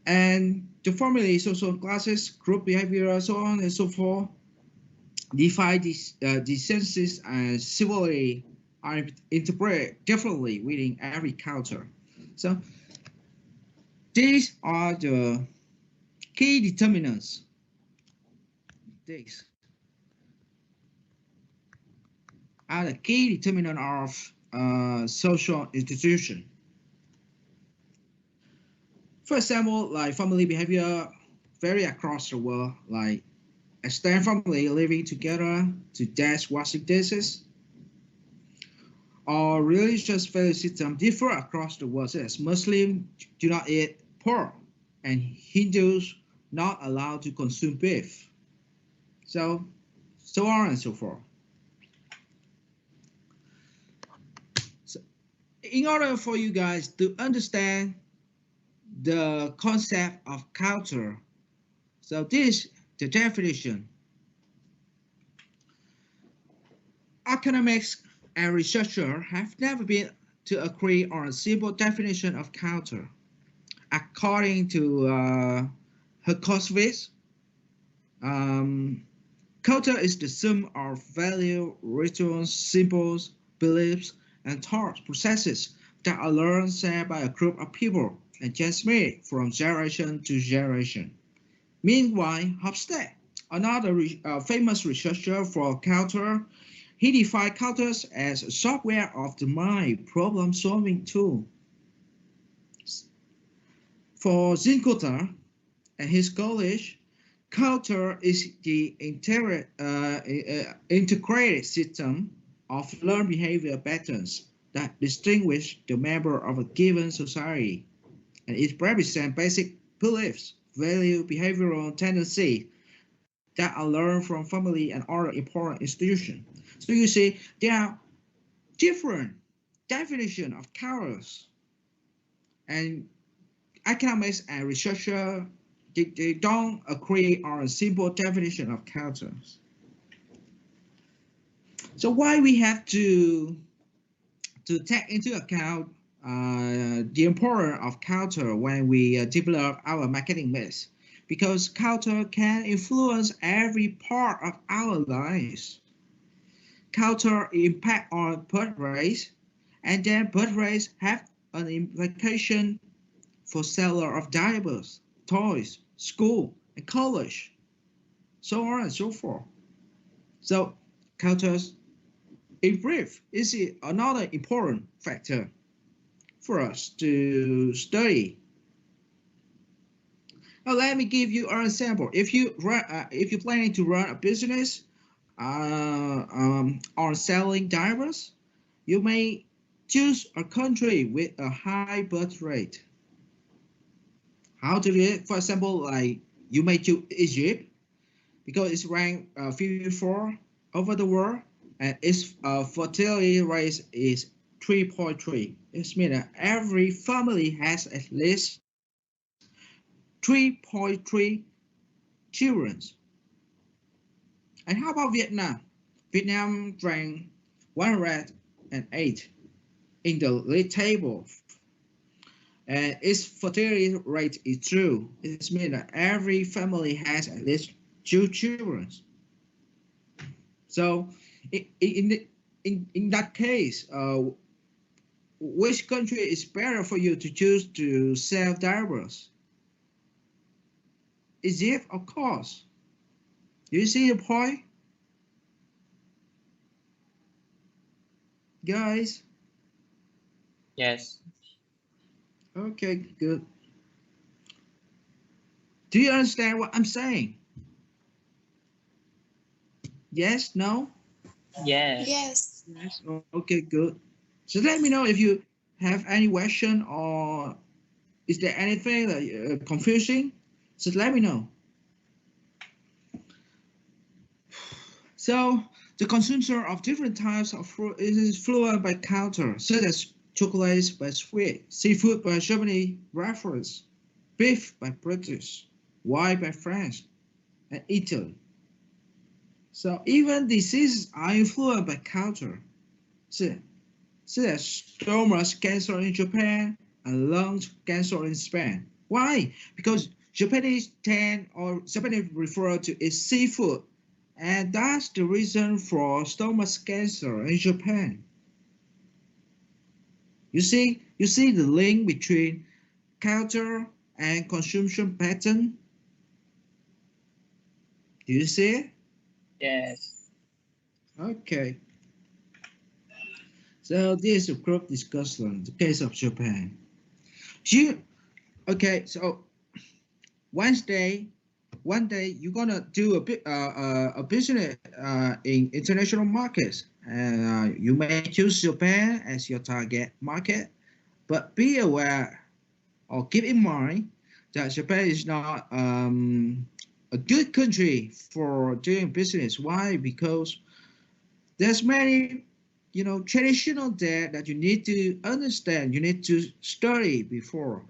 And the family, social classes, group behavior, so on and so forth, define these senses and civility are interpreted differently within every culture. So these are the key determinants. These are the key determinant of social institution. For example, like family behavior vary across the world, like extended family living together to dash washing dishes, or religious value system differ across the world, such as Muslims do not eat pork and Hindus not allowed to consume beef. So on and so forth. So in order for you guys to understand the concept of culture. So this is the definition. Economics and researchers have never been to agree on a simple definition of culture. According to Herkosovich, culture is the sum of value, rituals, symbols, beliefs, and thought processes that are learned, shared by a group of people and transmitted from generation to generation. Meanwhile, Hofstede, another famous researcher for culture, he defined cultures as a software of the mind problem-solving tool. For Zinkotter and his colleagues, culture is the integrated system of learned behavior patterns that distinguish the member of a given society, and it represents basic beliefs, value, behavioral tendencies that are learned from family and other important institutions. So you see, there are different definitions of cultures, and economics and researchers they don't agree on a simple definition of cultures. So why we have to take into account the importance of culture when we develop our marketing mix? Because culture can influence every part of our lives. Culture impact on birth rates, and then birth rates have an implication for seller of diapers, toys, school, and college, so on and so forth. So cultures, in brief, is another important factor for us to study. Now, let me give you an example. If you're planning to run a business on selling diapers, you may choose a country with a high birth rate. How to do it? For example, like you may choose Egypt because it's ranked 54 over the world, and its fertility rate is 3.3. It means that every family has at least 3.3 children. And how about Vietnam? Vietnam ranked 108 in the league table, and its fertility rate is 2. It means that every family has at least 2 children. So in that case, which country is better for you to choose to sell diapers? Egypt, of course. Do you see the point? Guys? Yes. Okay, good. Do you understand what I'm saying? Yes, no? Yes. Yes. Yes, okay, good. So let me know if you have any question or is there anything that confusing? So let me know. So the consumption of different types of fruit is influenced by culture, such as chocolates by Swedes, seafood by Germany reference, beef by British, wine by France and Italy. So even diseases are influenced by culture, such as stomach cancer in Japan and lung cancer in Spain. Why? Because Japanese refer to its seafood, and that's the reason for stomach cancer in Japan. You see the link between culture and consumption pattern? Do you see it? Yes. Okay. So this is a group discussion, the case of Japan. Okay, so one day you're gonna do a business in international markets, and you may choose Japan as your target market, but be aware or keep in mind that Japan is not a good country for doing business. Why? Because there's many traditional there that you need to understand, you need to study before.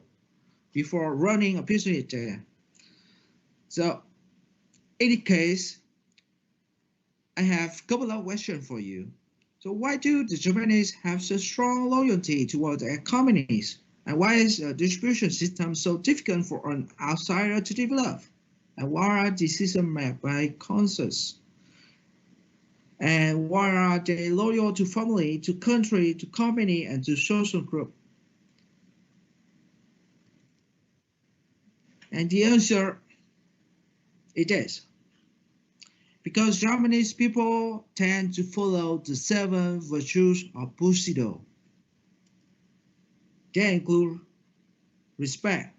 before running a business there. So in any case, I have a couple of questions for you. So why do the Japanese have such strong loyalty toward their communists? And why is the distribution system so difficult for an outsider to develop? And why are decisions made by consensus? And why are they loyal to family, to country, to company, and to social group? And the answer it is because Japanese people tend to follow the 7 virtues of Bushido. They include respect,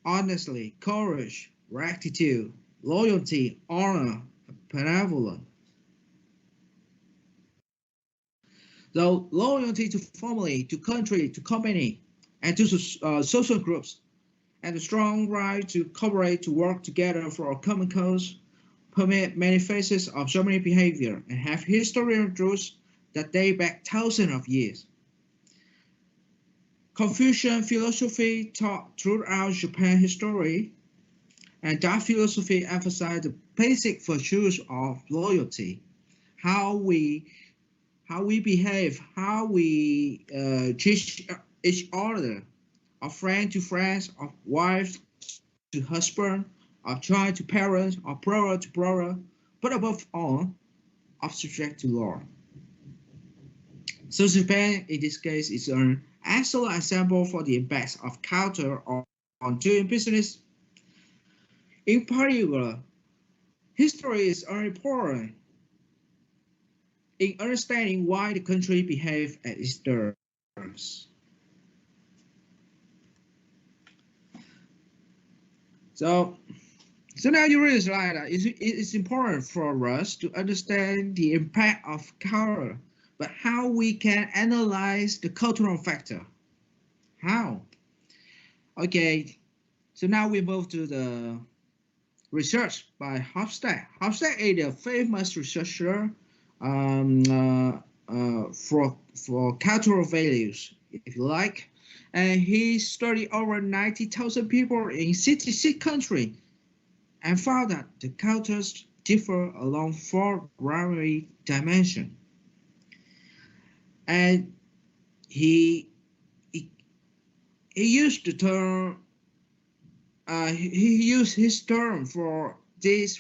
honesty, courage, gratitude, loyalty, honor, and benevolence. So loyalty to family, to country, to company, and to social groups, and a strong right to cooperate, to work together for a common cause, permit many phases of Japanese behavior, and have historical truths that date back thousands of years. Confucian philosophy taught throughout Japan history, and that philosophy emphasized the basic virtues of loyalty, how we behave, how we treat each other, of friend to friends, of wife to husband, of child to parents, of brother to brother, but above all, of subject to law. So Japan, in this case, is an excellent example for the impact of culture on doing business. In particular, history is very important in understanding why the country behaves at its terms. So now you realize that it's important for us to understand the impact of culture, but how we can analyze the cultural factor. How? Okay, so now we move to the research by Hofstede. Hofstede is a famous researcher for cultural values, if you like. And he studied over 90,000 people in 66 countries and found that the cultures differ along 4 primary dimensions. And he used the term, he used his term for this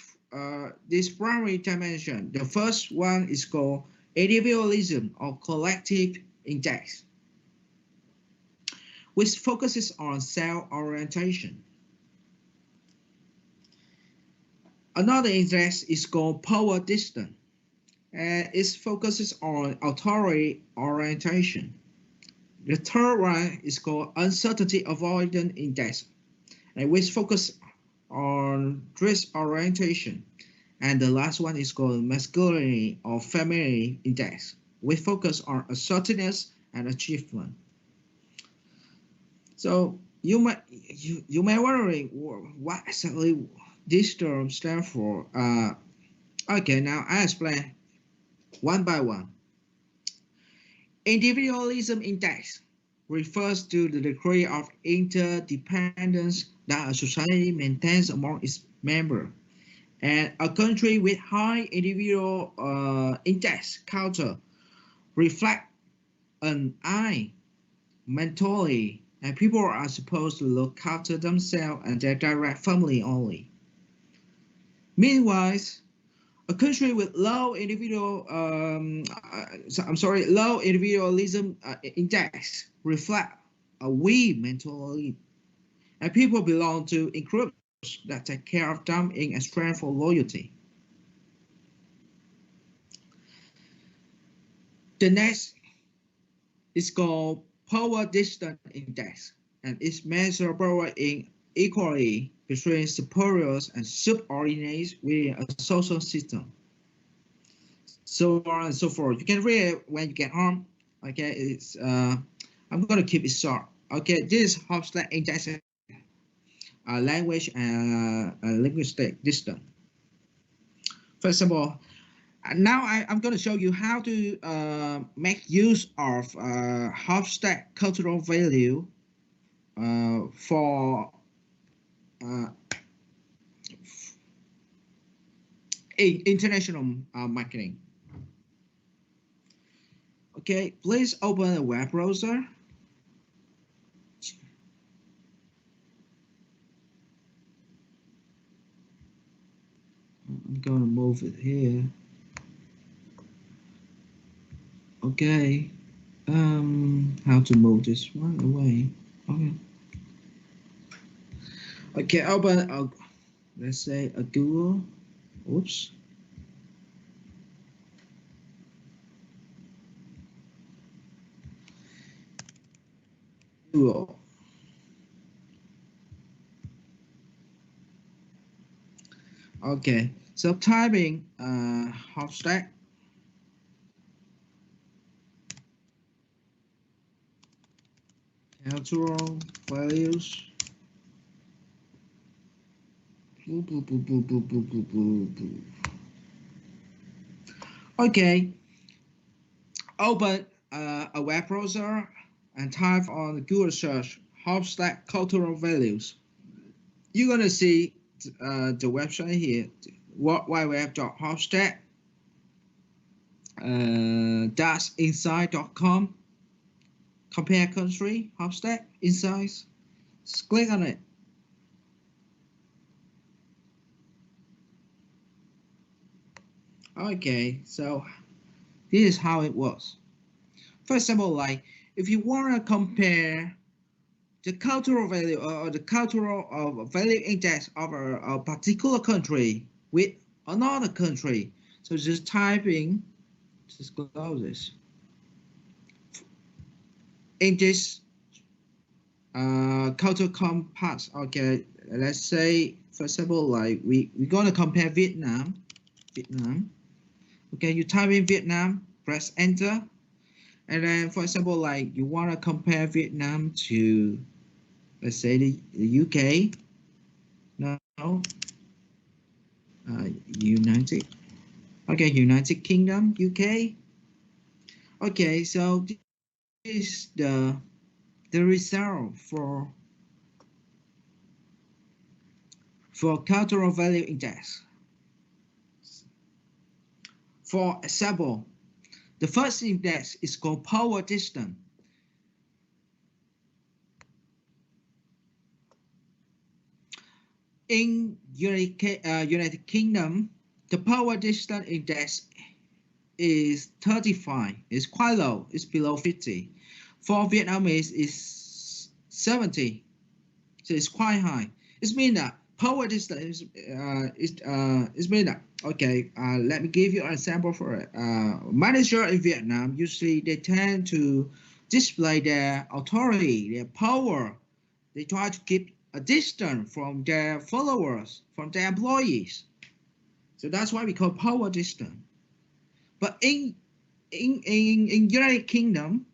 primary dimension. The first one is called individualism or collective index, which focuses on self-orientation. Another index is called power distance, and it focuses on authority orientation. The third one is called uncertainty avoidance index, and which focuses on risk orientation. And the last one is called masculinity or femininity index, which focus on assertiveness and achievement. So you may wondering what exactly this term stands for. Okay, now I explain one by one. Individualism index refers to the degree of interdependence that a society maintains among its members. And a country with high individual index culture reflect an I mentality, and people are supposed to look after themselves and their direct family only. Meanwhile, a country with low low individualism index reflect a we mentality, and people belong to in groups that take care of them in exchange for loyalty. The next is called power distance index, and it's measures power in equality between superiors and subordinates within a social system. So on and so forth. You can read it when you get home. Okay, it's I'm gonna keep it short. Okay, this is Hofstede index, language and linguistic distance. First of all, now I'm going to show you how to make use of Hofstede cultural value for international marketing. Okay, please open a web browser. I'm gonna move it here. Okay, how to move this one away? Okay, open let's say a Google. Oops. Google. Okay, so typing Hofstad. Cultural values. Okay, open a web browser and type on Google search Hofstad cultural values. You're gonna see the website here, www.hofstad -inside.com. Compare country, Hofstad, insights. Just click on it. Okay, so this is how it works. First of all, like if you want to compare the cultural value or the cultural value index of a particular country with another country, so just type in, just close this. In this cultural compass, okay, let's say for example, like we're gonna compare Vietnam. Okay, you type in Vietnam, press enter, and then for example, like you want to compare Vietnam to, let's say the UK. No, United. Okay, United Kingdom, UK. Okay, so this is the result for cultural value index. For example, the first index is called power distance. In United Kingdom, the power distance index is 35. It's quite low. It's below 50. For Vietnamese, it's 70. So it's quite high. It means that power distance is mean that, okay, let me give you an example for it. Manager in Vietnam, usually they tend to display their authority, their power. They try to keep a distance from their followers, from their employees. So that's why we call power distance. But in United Kingdom,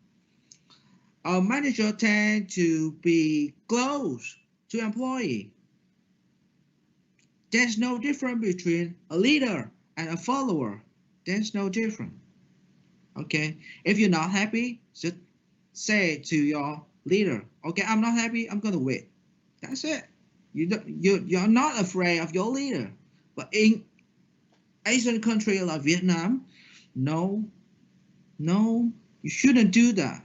our manager tend to be close to employee. There's no difference between a leader and a follower. There's no difference. Okay, if you're not happy, just say to your leader, okay, I'm not happy, I'm gonna quit. That's it. You're not afraid of your leader. But in Asian country like Vietnam, no, you shouldn't do that.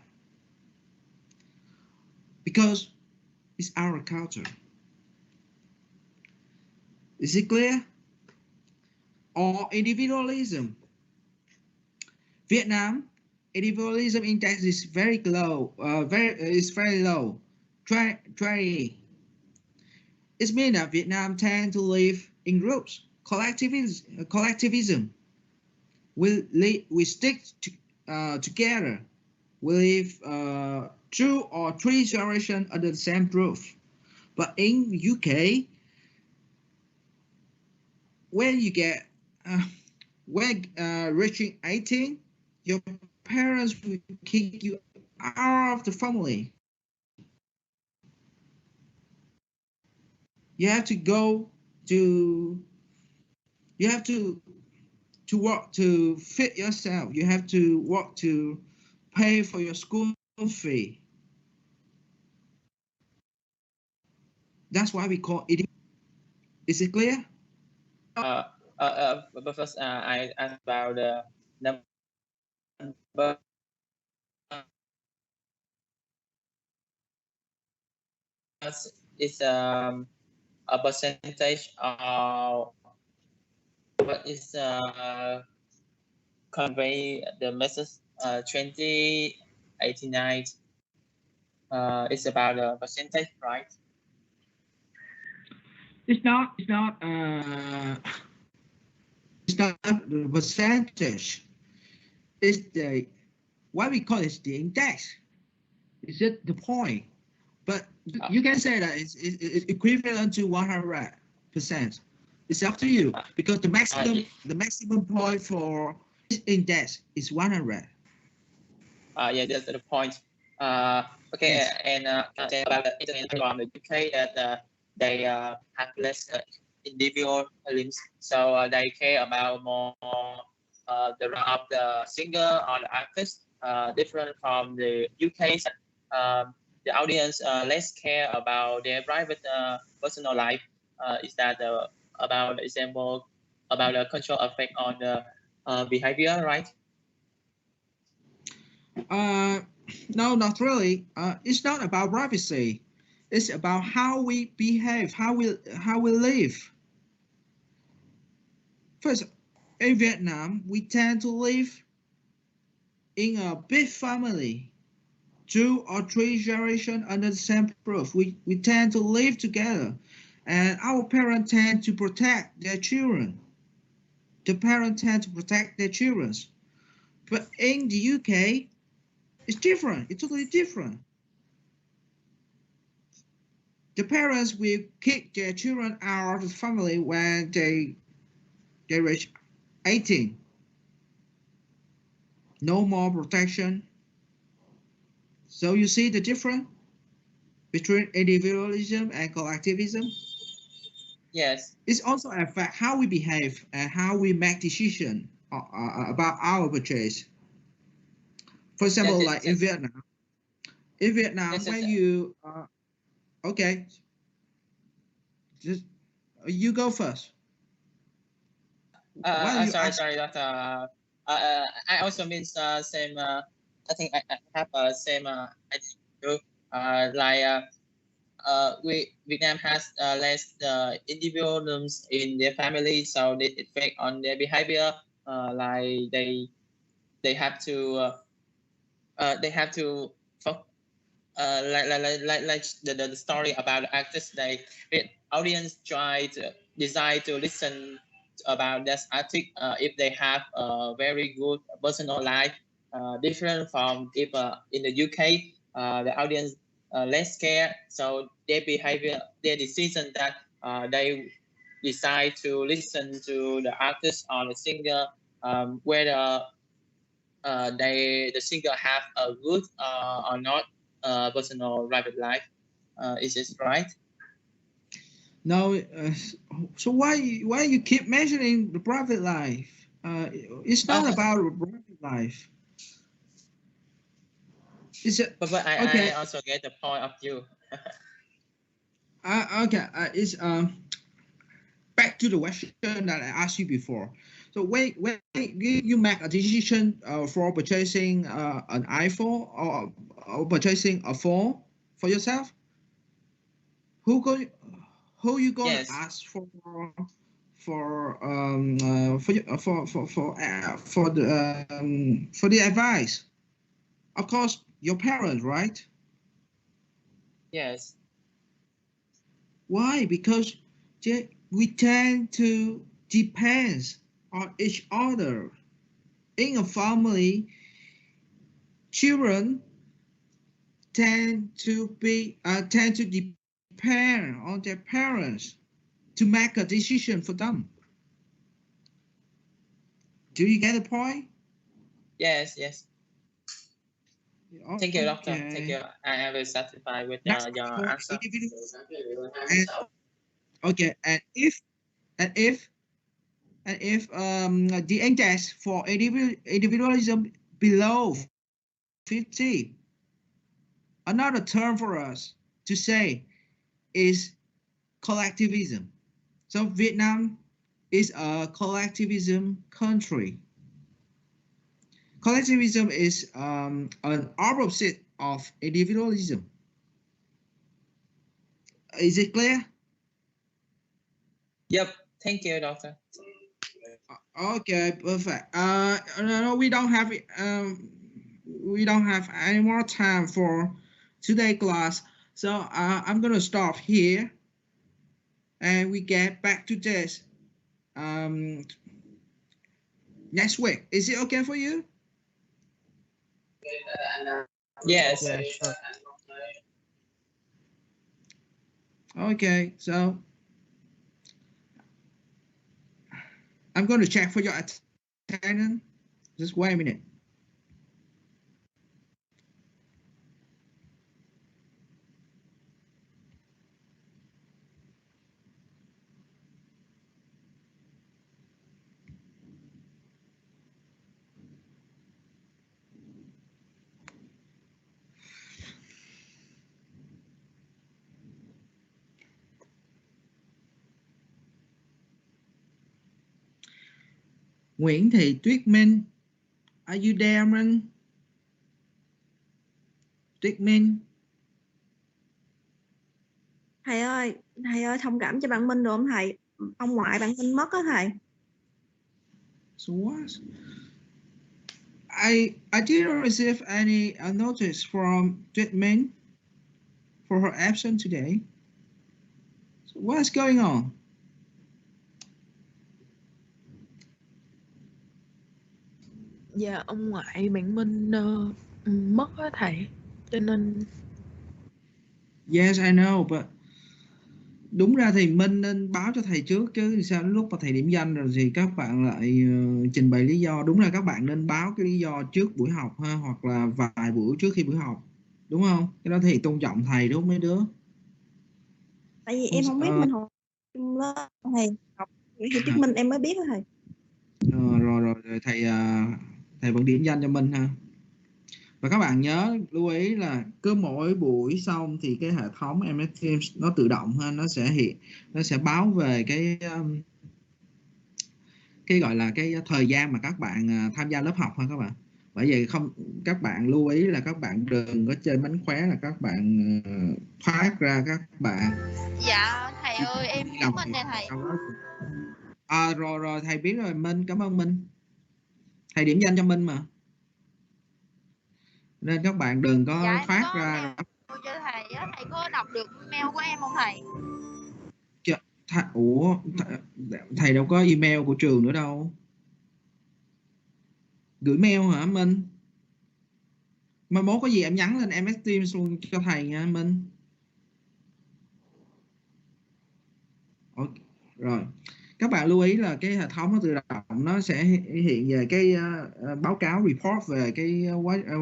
Because it's our culture. Is it clear? Or individualism. Vietnam, individualism index is very low. Very low. 20. It means that Vietnam tend to live in groups. Collectivism. We stick together. We live 2 or 3 generations under the same roof. But in UK, when you get reaching 18, your parents will kick you out of the family. You have to go to, you have to work to fit yourself. You have to work to pay for your school fee. That's why we call it Is it clear? But first, I asked about the number. Is a percentage of what is convey the message 2089 is about the percentage, right? It's not the percentage. It's the what we call is the index. Is it the point? But you can say that it's equivalent to 100%. It's up to you because the maximum point for this index is 100. Yeah, that's the point. Okay, yes. And about the internet from the UK that they have less individualism, so they care about more the role of the singer or the artist, different from the UK. The audience less care about their private personal life. Is that about example about the control effect on the behavior, right? No, not really. It's not about privacy. It's about how we behave, how we live. First, in Vietnam, we tend to live in a big family, 2 or 3 generations under the same roof. We tend to live together, and our parents tend to protect their children. The parents tend to protect their children. But in the UK, it's different. It's totally different. The parents will kick their children out of the family when they reach 18. No more protection. So you see the difference between individualism and collectivism? Yes. It's also affect how we behave and how we make decisions about our purchase. For example, yes, like in Vietnam. In Vietnam, yes, when you okay, just you go first. Sorry, Doctor. I also mean same. I think I have same idea too. Vietnam has less individualism in their family, so it affect on their behavior. Like they have to like the story about the actors. The audience decide to listen about this artist if they have a very good personal life, different from if in the UK the audience less care, so their behavior, their decision that they decide to listen to the artist or the singer, whether the singer have a good or not personal private life. Is this right? No. So why you keep mentioning the private life? It's not about private life. Is it? But I also get the point of view. Okay. It's back to the question that I asked you before. So when you make a decision for purchasing an iPhone or purchasing a phone for yourself, who you going to ask for the advice? Of course, your parents, right? Yes. Why? Because we tend to depend on each other. In a family, children tend to depend on their parents to make a decision for them. Do you get the point? Yes. Oh, thank you, Doctor. Okay. Thank you. I am very satisfied with your answer. Okay, and if the index for individualism below 50, another term for us to say is collectivism. So Vietnam is a collectivism country. Collectivism is an opposite of individualism. Is it clear? Yep. Thank you, doctor. Okay, perfect. No, we don't have any more time for today's class, so I'm gonna stop here, and we get back to this next week. Is it okay for you? Yes. Yeah, sure. Okay, so I'm going to check for your attendance. Just wait a minute. Nguyễn Thị Tuyết Minh, are you there, man? Tuyết Minh. Thầy ơi, thông cảm cho bạn Minh được không thầy? Ông ngoại bạn Minh mất á thầy. So what? I didn't receive any notice from Tuyết Minh for her absence today. So what's going on? Dạ ông ngoại bạn Minh mất á thầy, cho nên Yes, I know, but đúng ra thì Minh nên báo cho thầy trước chứ sao đến lúc mà thầy điểm danh rồi thì các bạn lại trình bày lý do. Đúng là các bạn nên báo cái lý do trước buổi học ha, hoặc là vài buổi trước khi buổi học, đúng không? Cái đó thì tôn trọng thầy đúng không mấy đứa? Tại vì em không biết mình học chung lớp thầy học thì Tuyết Minh em mới biết đó thầy. Rồi thầy vẫn điểm danh cho Minh ha. Và các bạn nhớ lưu ý là cứ mỗi buổi xong thì cái hệ thống MS Teams nó tự động ha, nó sẽ báo về cái gọi là cái thời gian mà các bạn tham gia lớp học ha các bạn. Bởi vậy các bạn lưu ý là các bạn đừng có chơi mánh khóe là các bạn thoát ra các bạn. Dạ thầy ơi em biết Minh nè thầy. Rồi thầy biết rồi Minh, cảm ơn Minh. Thầy điểm danh cho Minh mà. Nên các bạn đừng có thoát ra. Cho thầy á, thầy có đọc được email của em không thầy? Thầy đâu có email của trường nữa đâu. Gửi mail hả Minh? Mai mốt có gì em nhắn lên MS Teams luôn cho thầy nha Minh. Okay. Rồi các bạn lưu ý là cái hệ thống nó tự động nó sẽ hiện về cái báo cáo report về cái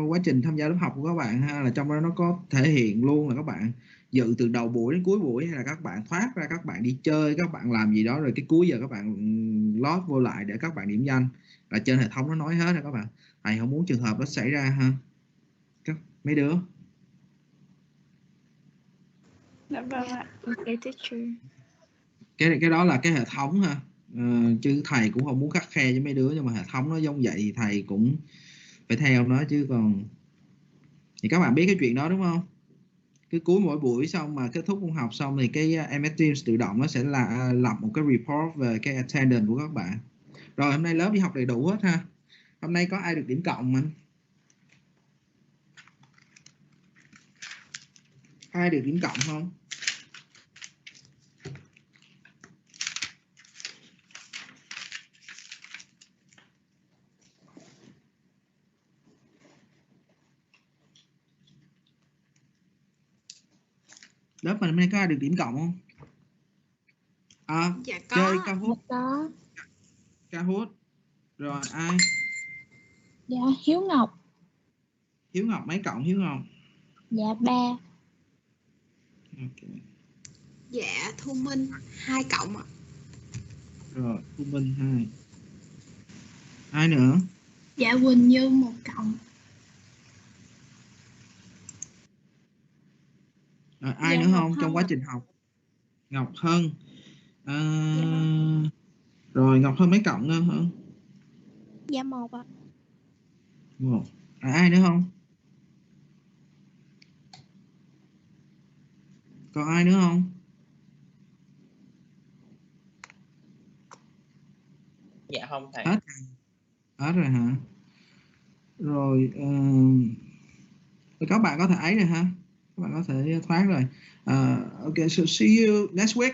quá trình tham gia lớp học của các bạn ha, là trong đó nó có thể hiện luôn là các bạn dự từ đầu buổi đến cuối buổi hay là các bạn thoát ra, các bạn đi chơi, các bạn làm gì đó rồi cái cuối giờ các bạn log vô lại để các bạn điểm danh, là trên hệ thống nó nói hết rồi các bạn. Thầy không muốn trường hợp đó xảy ra ha mấy đứa. Dạ vâng ạ. Okay, teacher. Cái đó là cái hệ thống ha, chứ thầy cũng không muốn khắt khe với mấy đứa, nhưng mà hệ thống nó giống vậy thì thầy cũng phải theo nó chứ còn. Thì các bạn biết cái chuyện đó đúng không? Cứ cuối mỗi buổi xong mà kết thúc môn học xong thì cái MS Teams tự động nó sẽ lập một cái report về cái attendance của các bạn. Rồi hôm nay lớp đi học đầy đủ hết ha. Hôm nay có ai được điểm cộng anh? Ai được điểm cộng không? Lớp mình hôm nay có ai được điểm cộng không? Dạ có. Chơi ca hút. Có. Ca hút. Rồi ai? Dạ Hiếu Ngọc. Hiếu Ngọc mấy cộng Hiếu Ngọc? Dạ 3. Okay. Dạ Thu Minh 2 cộng ạ. Rồi Thu Minh 2. Ai nữa? Dạ Quỳnh Như 1 cộng. Rồi, ai dạ, nữa không Ngọc trong quá trình học? Ngọc Hân. Rồi Ngọc Hân mấy cộng nữa hả? Dạ 1 ạ. 1. Ai nữa không? Còn ai nữa không? Dạ không thầy. Hết rồi hả? Rồi các bạn có thể ấy rồi ha, các bạn có thể thoát rồi. Okay, so see you next week.